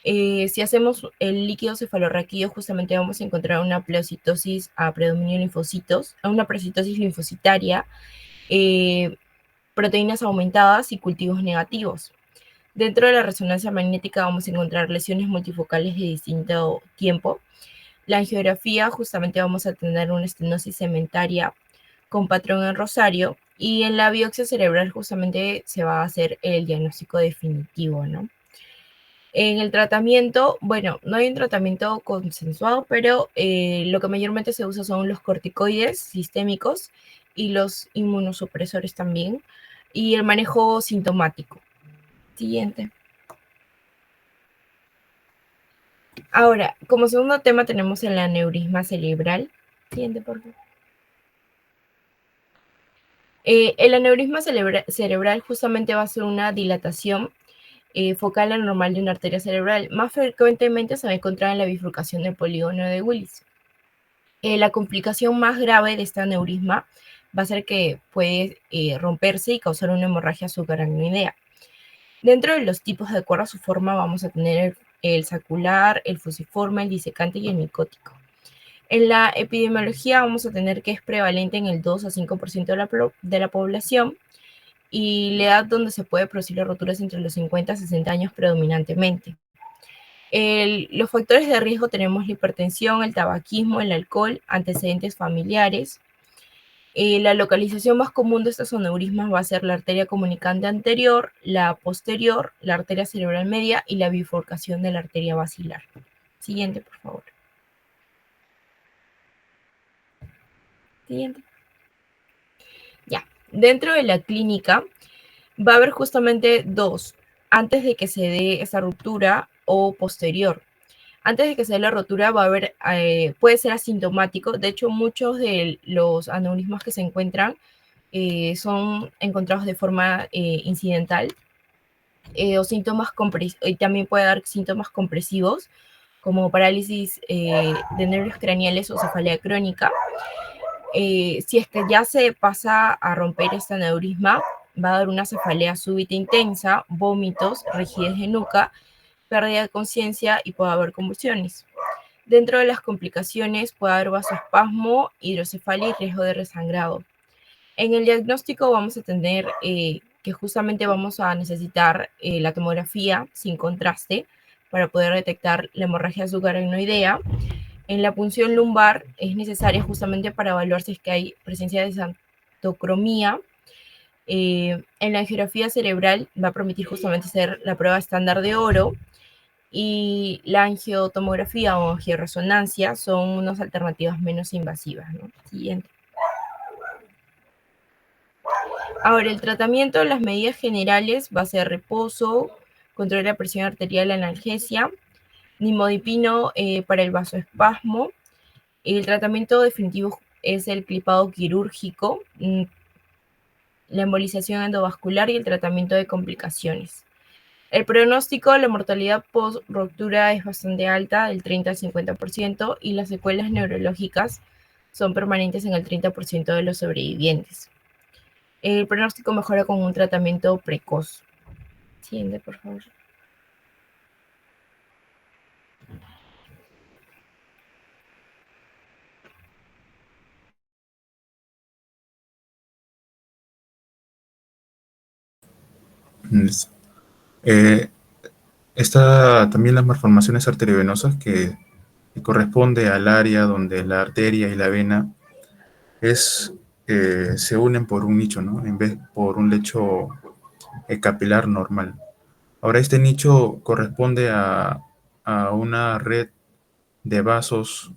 Si hacemos el líquido cefalorraquídeo, justamente vamos a encontrar una pleocitosis a predominio de linfocitos, una precitosis linfocitaria, proteínas aumentadas y cultivos negativos. Dentro de la resonancia magnética vamos a encontrar lesiones multifocales de distinto tiempo. La angiografía, justamente vamos a tener una estenosis cementaria con patrón en rosario, y en la biopsia cerebral justamente se va a hacer el diagnóstico definitivo, ¿no? En el tratamiento, bueno, no hay un tratamiento consensuado, pero lo que mayormente se usa son los corticoides sistémicos y los inmunosupresores también, y el manejo sintomático. Siguiente. Ahora, como segundo tema tenemos el aneurisma cerebral. Siguiente, por favor. El aneurisma cerebral justamente va a ser una dilatación focal anormal de una arteria cerebral. Más frecuentemente se va a encontrar en la bifurcación del polígono de Willis. La complicación más grave de este aneurisma va a ser que puede romperse y causar una hemorragia subaracnoidea. Dentro de los tipos de acuerdo a su forma vamos a tener el sacular, el fusiforme, el disecante y el micótico. En la epidemiología vamos a tener que es prevalente en el 2 a 5% de la población, y la edad donde se puede producir las roturas entre los 50 a 60 años predominantemente. Los factores de riesgo tenemos la hipertensión, el tabaquismo, el alcohol, antecedentes familiares. La localización más común de estos aneurismas va a ser la arteria comunicante anterior, la posterior, la arteria cerebral media y la bifurcación de la arteria basilar. Siguiente, por favor. Siguiente. Ya, dentro de la clínica va a haber justamente dos, antes de que se dé esa ruptura o posterior. Antes de que se dé la rotura va a haber, puede ser asintomático. De hecho, muchos de los aneurismas que se encuentran son encontrados de forma incidental, o síntomas y también puede dar síntomas compresivos, como parálisis de nervios craneales o cefalea crónica. Si es que ya se pasa a romper este aneurisma, va a dar una cefalea súbita intensa, vómitos, rigidez de nuca, pérdida de conciencia y puede haber convulsiones. Dentro de las complicaciones puede haber vasoespasmo, hidrocefalia y riesgo de resangrado. En el diagnóstico vamos a tener que justamente vamos a necesitar la tomografía sin contraste para poder detectar la hemorragia subaracnoidea. En la punción lumbar es necesaria justamente para evaluar si es que hay presencia de xantocromía. En la angiografía cerebral va a permitir justamente hacer la prueba estándar de oro, y la angiotomografía o angioresonancia son unas alternativas menos invasivas, ¿no? Siguiente. Ahora, el tratamiento, las medidas generales va a ser reposo, control de la presión arterial, analgesia, nimodipino para el vasoespasmo. El tratamiento definitivo es el clipado quirúrgico, la embolización endovascular y el tratamiento de complicaciones. El pronóstico, la mortalidad post-ruptura es bastante alta, del 30 al 50%, y las secuelas neurológicas son permanentes en el 30% de los sobrevivientes. El pronóstico mejora con un tratamiento precoz. Siguiente, por favor. Listo. Está también las malformaciones arteriovenosas que corresponde al área donde la arteria y la vena se unen por un nicho, ¿no? En vez por un lecho capilar normal. Ahora, este nicho corresponde a una red de vasos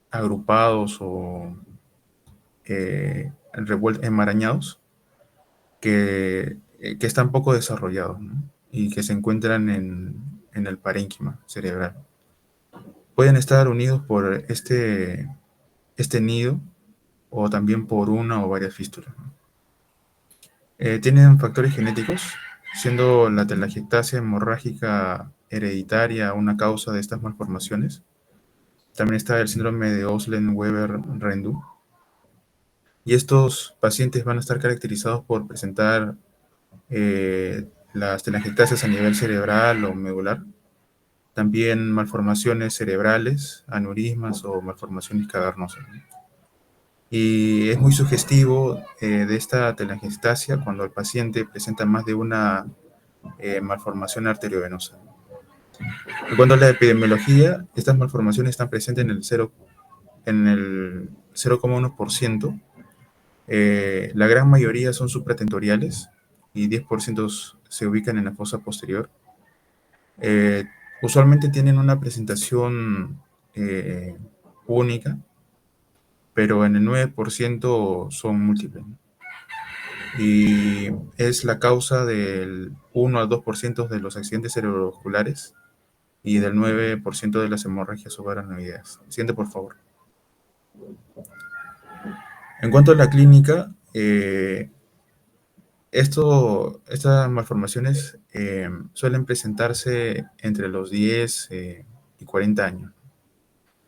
agrupados o enmarañados que están poco desarrollados, ¿no? Y que se encuentran en el parénquima cerebral. Pueden estar unidos por este nido o también por una o varias fístulas, ¿no? Tienen factores genéticos, siendo la telangiectasia hemorrágica hereditaria una causa de estas malformaciones. También está el síndrome de Oslen-Weber-Rendu. Y estos pacientes van a estar caracterizados por presentar las telangiectasias a nivel cerebral o medular. También malformaciones cerebrales, aneurismas o malformaciones cavernosas. Y es muy sugestivo de esta telangiectasia cuando el paciente presenta más de una malformación arteriovenosa. En cuanto a la epidemiología, estas malformaciones están presentes en el 0,1%. La gran mayoría son supratentoriales y 10% se ubican en la fosa posterior. Usualmente tienen una presentación única, pero en el 9% son múltiples. Y es la causa del 1 al 2% de los accidentes cerebrovasculares y del 9% de las hemorragias subarachnoideas. Siguiente, por favor. En cuanto a la clínica, estas malformaciones suelen presentarse entre los 10 y 40 años,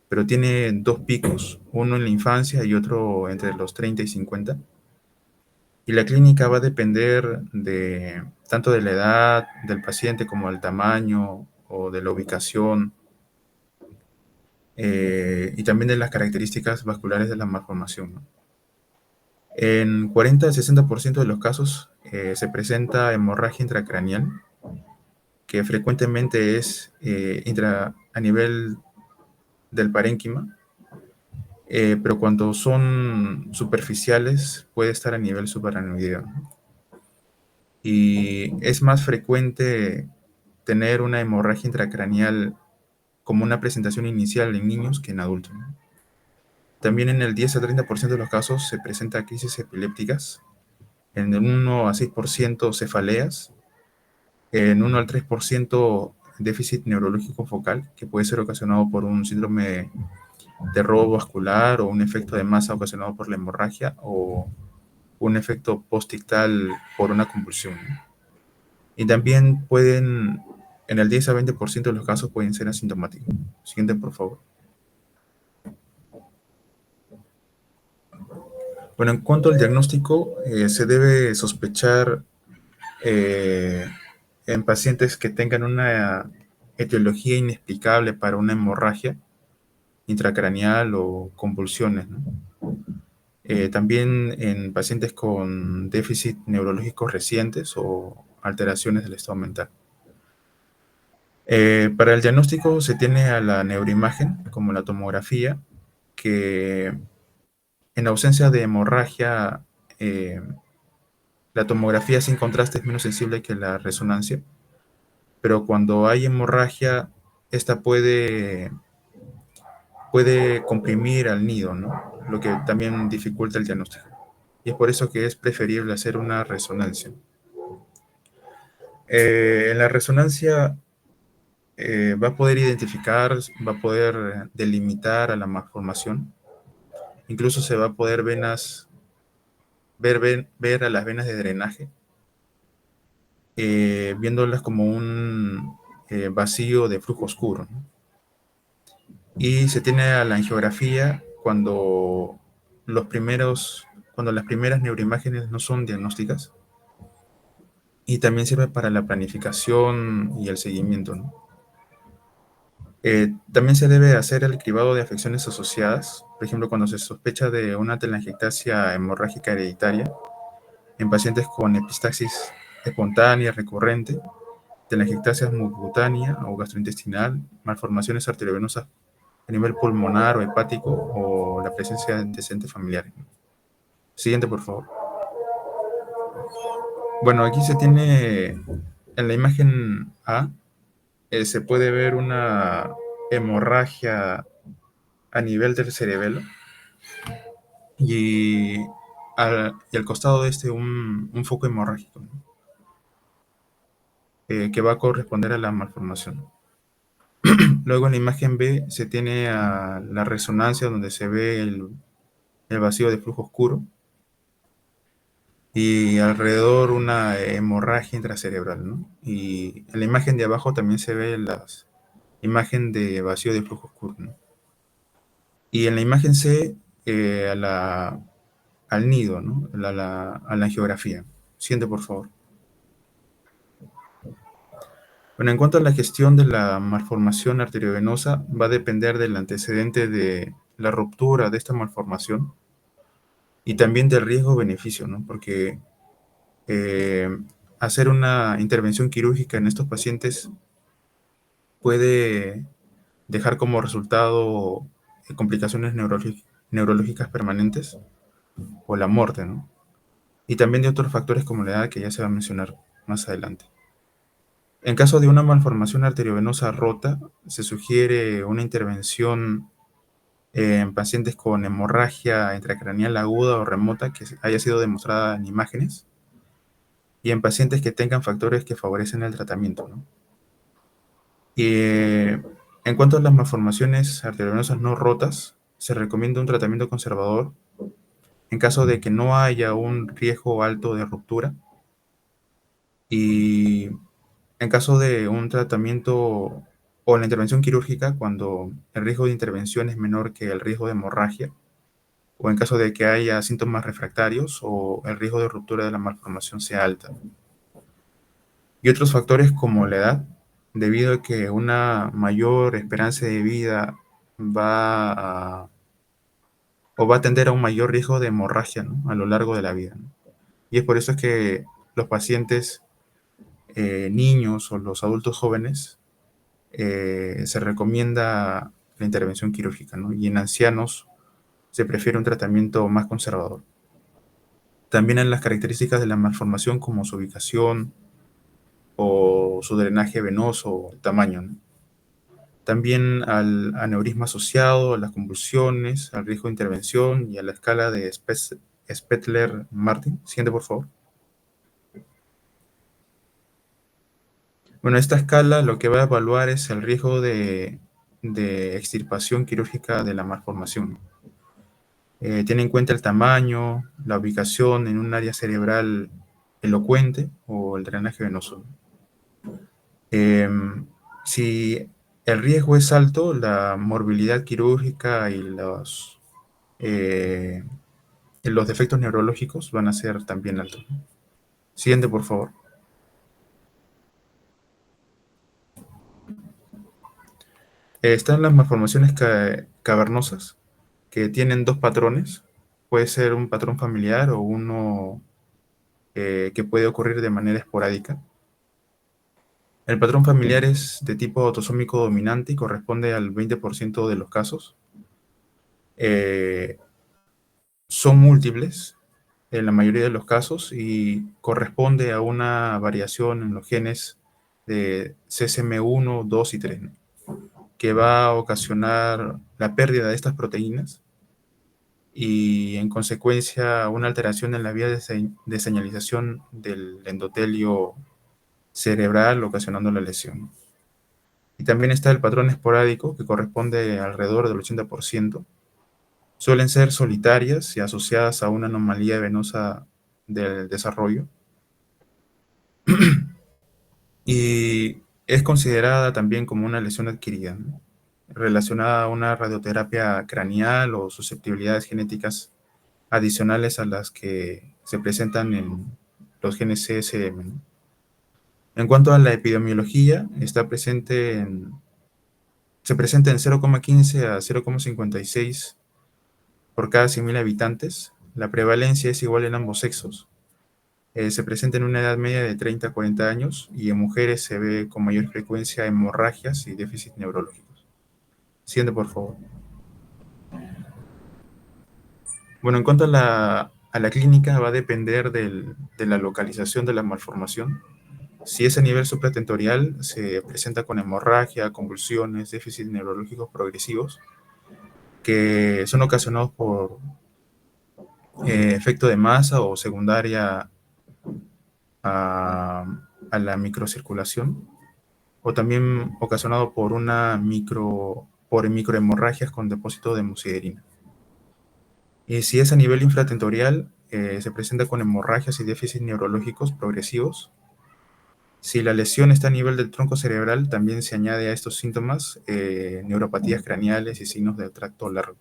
pero tiene dos picos, uno en la infancia y otro entre los 30 y 50. Y la clínica va a depender tanto de la edad del paciente como del tamaño o de la ubicación y también de las características vasculares de la malformación, ¿no? En 40 al 60% de los casos se presenta hemorragia intracraneal, que frecuentemente es a nivel del parénquima, pero cuando son superficiales puede estar a nivel subaracnoideo, ¿no? Y es más frecuente tener una hemorragia intracraneal como una presentación inicial en niños que en adultos, ¿no? También en el 10 a 30% de los casos se presenta crisis epilépticas, en el 1 a 6% cefaleas, en 1 al 3% déficit neurológico focal, que puede ser ocasionado por un síndrome de robo vascular o un efecto de masa ocasionado por la hemorragia o un efecto postictal por una convulsión. Y también en el 10 a 20% de los casos pueden ser asintomáticos. Siguiente, por favor. Bueno, en cuanto al diagnóstico, se debe sospechar en pacientes que tengan una etiología inexplicable para una hemorragia intracraneal o convulsiones, ¿no? También en pacientes con déficit neurológicos recientes o alteraciones del estado mental. Para el diagnóstico se tiene a la neuroimagen, como la tomografía, que en ausencia de hemorragia, la tomografía sin contraste es menos sensible que la resonancia, pero cuando hay hemorragia, esta puede comprimir al nido, ¿no? Lo que también dificulta el diagnóstico. Y es por eso que es preferible hacer una resonancia. En la resonancia va a poder identificar, va a poder delimitar a la malformación. Incluso se va a poder ver a las venas de drenaje, viéndolas como un vacío de flujo oscuro, ¿no? Y se tiene a la angiografía cuando las primeras neuroimágenes no son diagnósticas. y también sirve para la planificación y el seguimiento, ¿no? También se debe hacer el cribado de afecciones asociadas, por ejemplo, cuando se sospecha de una telangiectasia hemorrágica hereditaria en pacientes con epistaxis espontánea recurrente, telangiectasia mucocutánea o gastrointestinal, malformaciones arteriovenosas a nivel pulmonar o hepático o la presencia de antecedentes familiares. Siguiente, por favor. Bueno, aquí se tiene en la imagen A, se puede ver una hemorragia a nivel del cerebelo y al costado de este un foco hemorrágico, ¿no? Que va a corresponder a la malformación. Luego en la imagen B se tiene a la resonancia donde se ve el vacío de flujo oscuro y alrededor una hemorragia intracerebral, ¿no? Y en la imagen de abajo también se ve la imagen de vacío de flujo oscuro, ¿no? Y en la imagen C, al nido, ¿no? A la angiografía. Siguiente, por favor. Bueno, en cuanto a la gestión de la malformación arteriovenosa, va a depender del antecedente de la ruptura de esta malformación y también del riesgo-beneficio, ¿no? Porque hacer una intervención quirúrgica en estos pacientes puede dejar como resultado complicaciones neurológicas permanentes o la muerte, ¿no? Y también de otros factores como la edad que ya se va a mencionar más adelante. En caso de una malformación arteriovenosa rota, se sugiere una intervención en pacientes con hemorragia intracraneal aguda o remota que haya sido demostrada en imágenes y en pacientes que tengan factores que favorecen el tratamiento, ¿no? Y en cuanto a las malformaciones arteriovenosas no rotas, se recomienda un tratamiento conservador en caso de que no haya un riesgo alto de ruptura y en caso de un tratamiento o la intervención quirúrgica cuando el riesgo de intervención es menor que el riesgo de hemorragia o en caso de que haya síntomas refractarios o el riesgo de ruptura de la malformación sea alta. Y otros factores como la edad, debido a que una mayor esperanza de vida va a tender a un mayor riesgo de hemorragia, ¿no? A lo largo de la vida, ¿no? Y es por eso es que los pacientes niños o los adultos jóvenes se recomienda la intervención quirúrgica, ¿no? Y en ancianos se prefiere un tratamiento más conservador. También en las características de la malformación como su ubicación o su drenaje venoso o el tamaño, ¿no? También al aneurisma asociado, a las convulsiones, al riesgo de intervención y a la escala de Spettler-Martin. Siguiente, por favor. Bueno, esta escala lo que va a evaluar es el riesgo de extirpación quirúrgica de la malformación. Tiene en cuenta el tamaño, la ubicación en un área cerebral elocuente o el drenaje venoso. Si el riesgo es alto, la morbilidad quirúrgica y los defectos neurológicos van a ser también altos. Siguiente, por favor. Están las malformaciones cavernosas, que tienen dos patrones. Puede ser un patrón familiar o uno que puede ocurrir de manera esporádica. El patrón familiar es de tipo autosómico dominante y corresponde al 20% de los casos. Son múltiples en la mayoría de los casos y corresponde a una variación en los genes de CSM1, 2 y 3, ¿no? Que va a ocasionar la pérdida de estas proteínas y en consecuencia una alteración en la vía de señalización del endotelio cerebral ocasionando la lesión. Y también está el patrón esporádico que corresponde alrededor del 80%. Suelen ser solitarias y asociadas a una anomalía venosa del desarrollo. Y es considerada también como una lesión adquirida, ¿no? Relacionada a una radioterapia craneal o susceptibilidades genéticas adicionales a las que se presentan en los genes CSM, ¿no? En cuanto a la epidemiología, se presenta en 0,15 a 0,56 por cada 100.000 habitantes. La prevalencia es igual en ambos sexos. Se presenta en una edad media de 30 a 40 años y en mujeres se ve con mayor frecuencia hemorragias y déficits neurológicos. Siguiente, por favor. Bueno, en cuanto a la clínica, va a depender de la localización de la malformación. Si es a nivel supratentorial, se presenta con hemorragia, convulsiones, déficits neurológicos progresivos, que son ocasionados por efecto de masa o secundaria a la microcirculación, o también ocasionado por microhemorragias con depósito de hemosiderina. Y si es a nivel infratentorial, se presenta con hemorragias y déficits neurológicos progresivos. Si la lesión está a nivel del tronco cerebral, también se añade a estos síntomas neuropatías craneales y signos del tracto largo.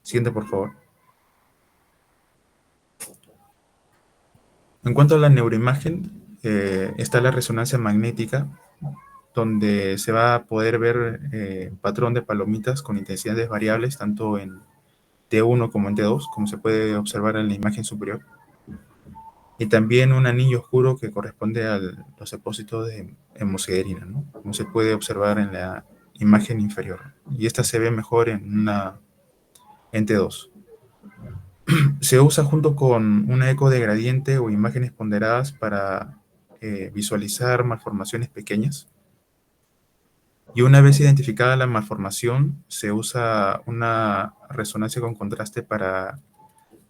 Siguiente, por favor. En cuanto a la neuroimagen, está la resonancia magnética, donde se va a poder ver patrón de palomitas con intensidades variables, tanto en T1 como en T2, como se puede observar en la imagen superior. Y también un anillo oscuro que corresponde a los depósitos de hemosiderina, ¿no? Como se puede observar en la imagen inferior. Y esta se ve mejor en T2. Se usa junto con una eco de gradiente o imágenes ponderadas para visualizar malformaciones pequeñas. Y una vez identificada la malformación, se usa una resonancia con contraste para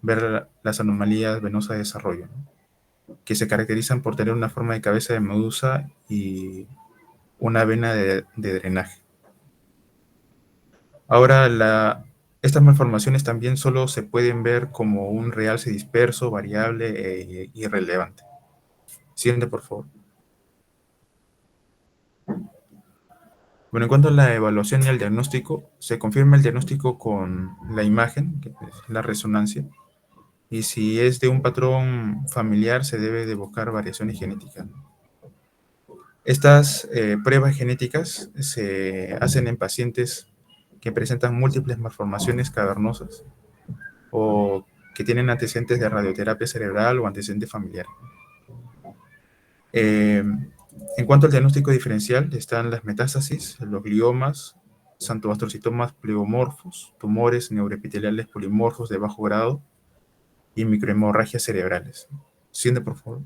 ver las anomalías venosas de desarrollo, ¿no? Que se caracterizan por tener una forma de cabeza de medusa y una vena de drenaje. Ahora, estas malformaciones también solo se pueden ver como un realce disperso, variable e irrelevante. Siguiente, por favor. Bueno, en cuanto a la evaluación y el diagnóstico, se confirma el diagnóstico con la imagen, que es la resonancia, y si es de un patrón familiar, se debe de buscar variaciones genéticas. Estas pruebas genéticas se hacen en pacientes que presentan múltiples malformaciones cavernosas o que tienen antecedentes de radioterapia cerebral o antecedentes familiares. En cuanto al diagnóstico diferencial, están las metástasis, los gliomas, santoastrocitomas pleomorfos, tumores neuroepiteliales polimorfos de bajo grado y microhemorragias cerebrales. Siguiente, por favor.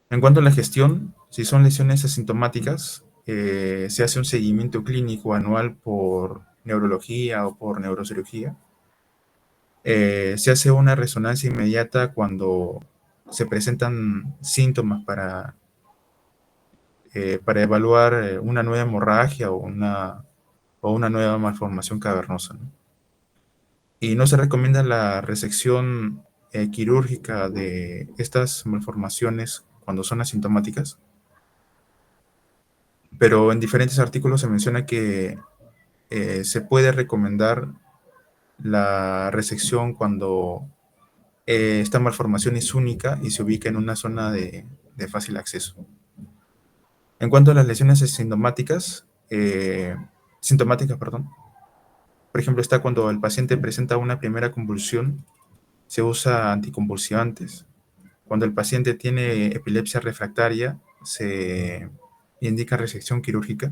En cuanto a la gestión, si son lesiones asintomáticas, se hace un seguimiento clínico anual por neurología o por neurocirugía. Se hace una resonancia inmediata cuando se presentan síntomas para evaluar una nueva hemorragia o una nueva malformación cavernosa, ¿no? Y no se recomienda la resección quirúrgica de estas malformaciones cuando son asintomáticas, pero en diferentes artículos se menciona que se puede recomendar la resección cuando esta malformación es única y se ubica en una zona de fácil acceso. En cuanto a las lesiones sintomáticas, por ejemplo, está cuando el paciente presenta una primera convulsión, se usa anticonvulsivantes. Cuando el paciente tiene epilepsia refractaria, se indica resección quirúrgica.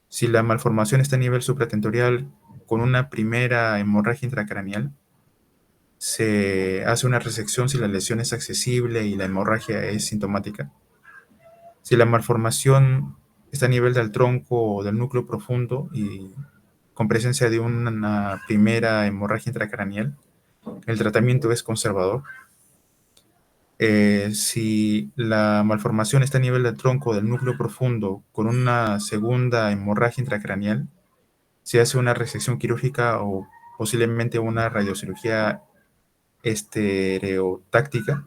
Si la malformación está a nivel supratentorial con una primera hemorragia intracraneal, se hace una resección si la lesión es accesible y la hemorragia es sintomática. Si la malformación está a nivel del tronco o del núcleo profundo y con presencia de una primera hemorragia intracraneal, el tratamiento es conservador. Si la malformación está a nivel del tronco o del núcleo profundo con una segunda hemorragia intracraneal, se hace una resección quirúrgica o posiblemente una radiocirugía estereotáctica.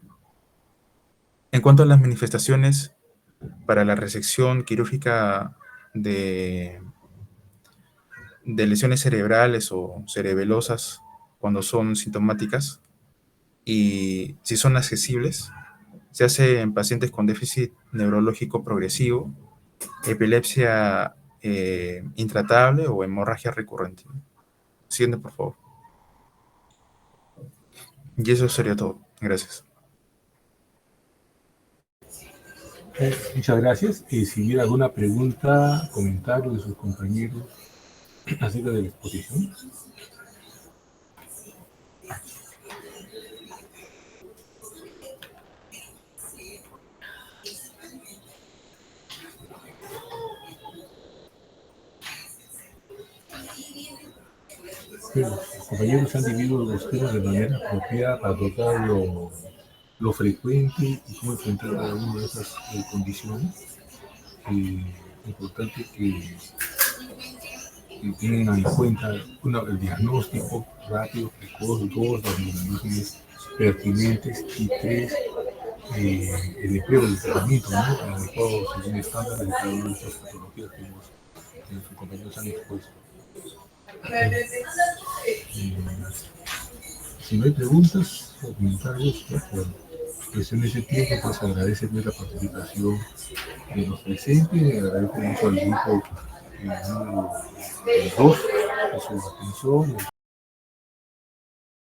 En cuanto a las manifestaciones para la resección quirúrgica de lesiones cerebrales o cerebelosas cuando son sintomáticas y si son accesibles, Se hace en pacientes con déficit neurológico progresivo, epilepsia intratable o hemorragia recurrente. Siguiente, por favor. Y eso sería todo. Gracias. Muchas gracias. Si hubiera alguna pregunta, comentario de sus compañeros acerca de la exposición. Los compañeros han dividido los temas de manera apropiada para tratar lo frecuente y cómo enfrentar cada una de esas condiciones. Importante que tengan en cuenta el diagnóstico rápido, precoz, 2, las imágenes pertinentes y 3, el empleo del tratamiento, ¿no? Adecuado según estándares de cada una de estas patologías que nuestros compañeros han expuesto. Si no hay preguntas o comentarios, por cuestiones de tiempo, pues agradece la participación de los presentes, agradezco mucho al grupo número 2 por su atención.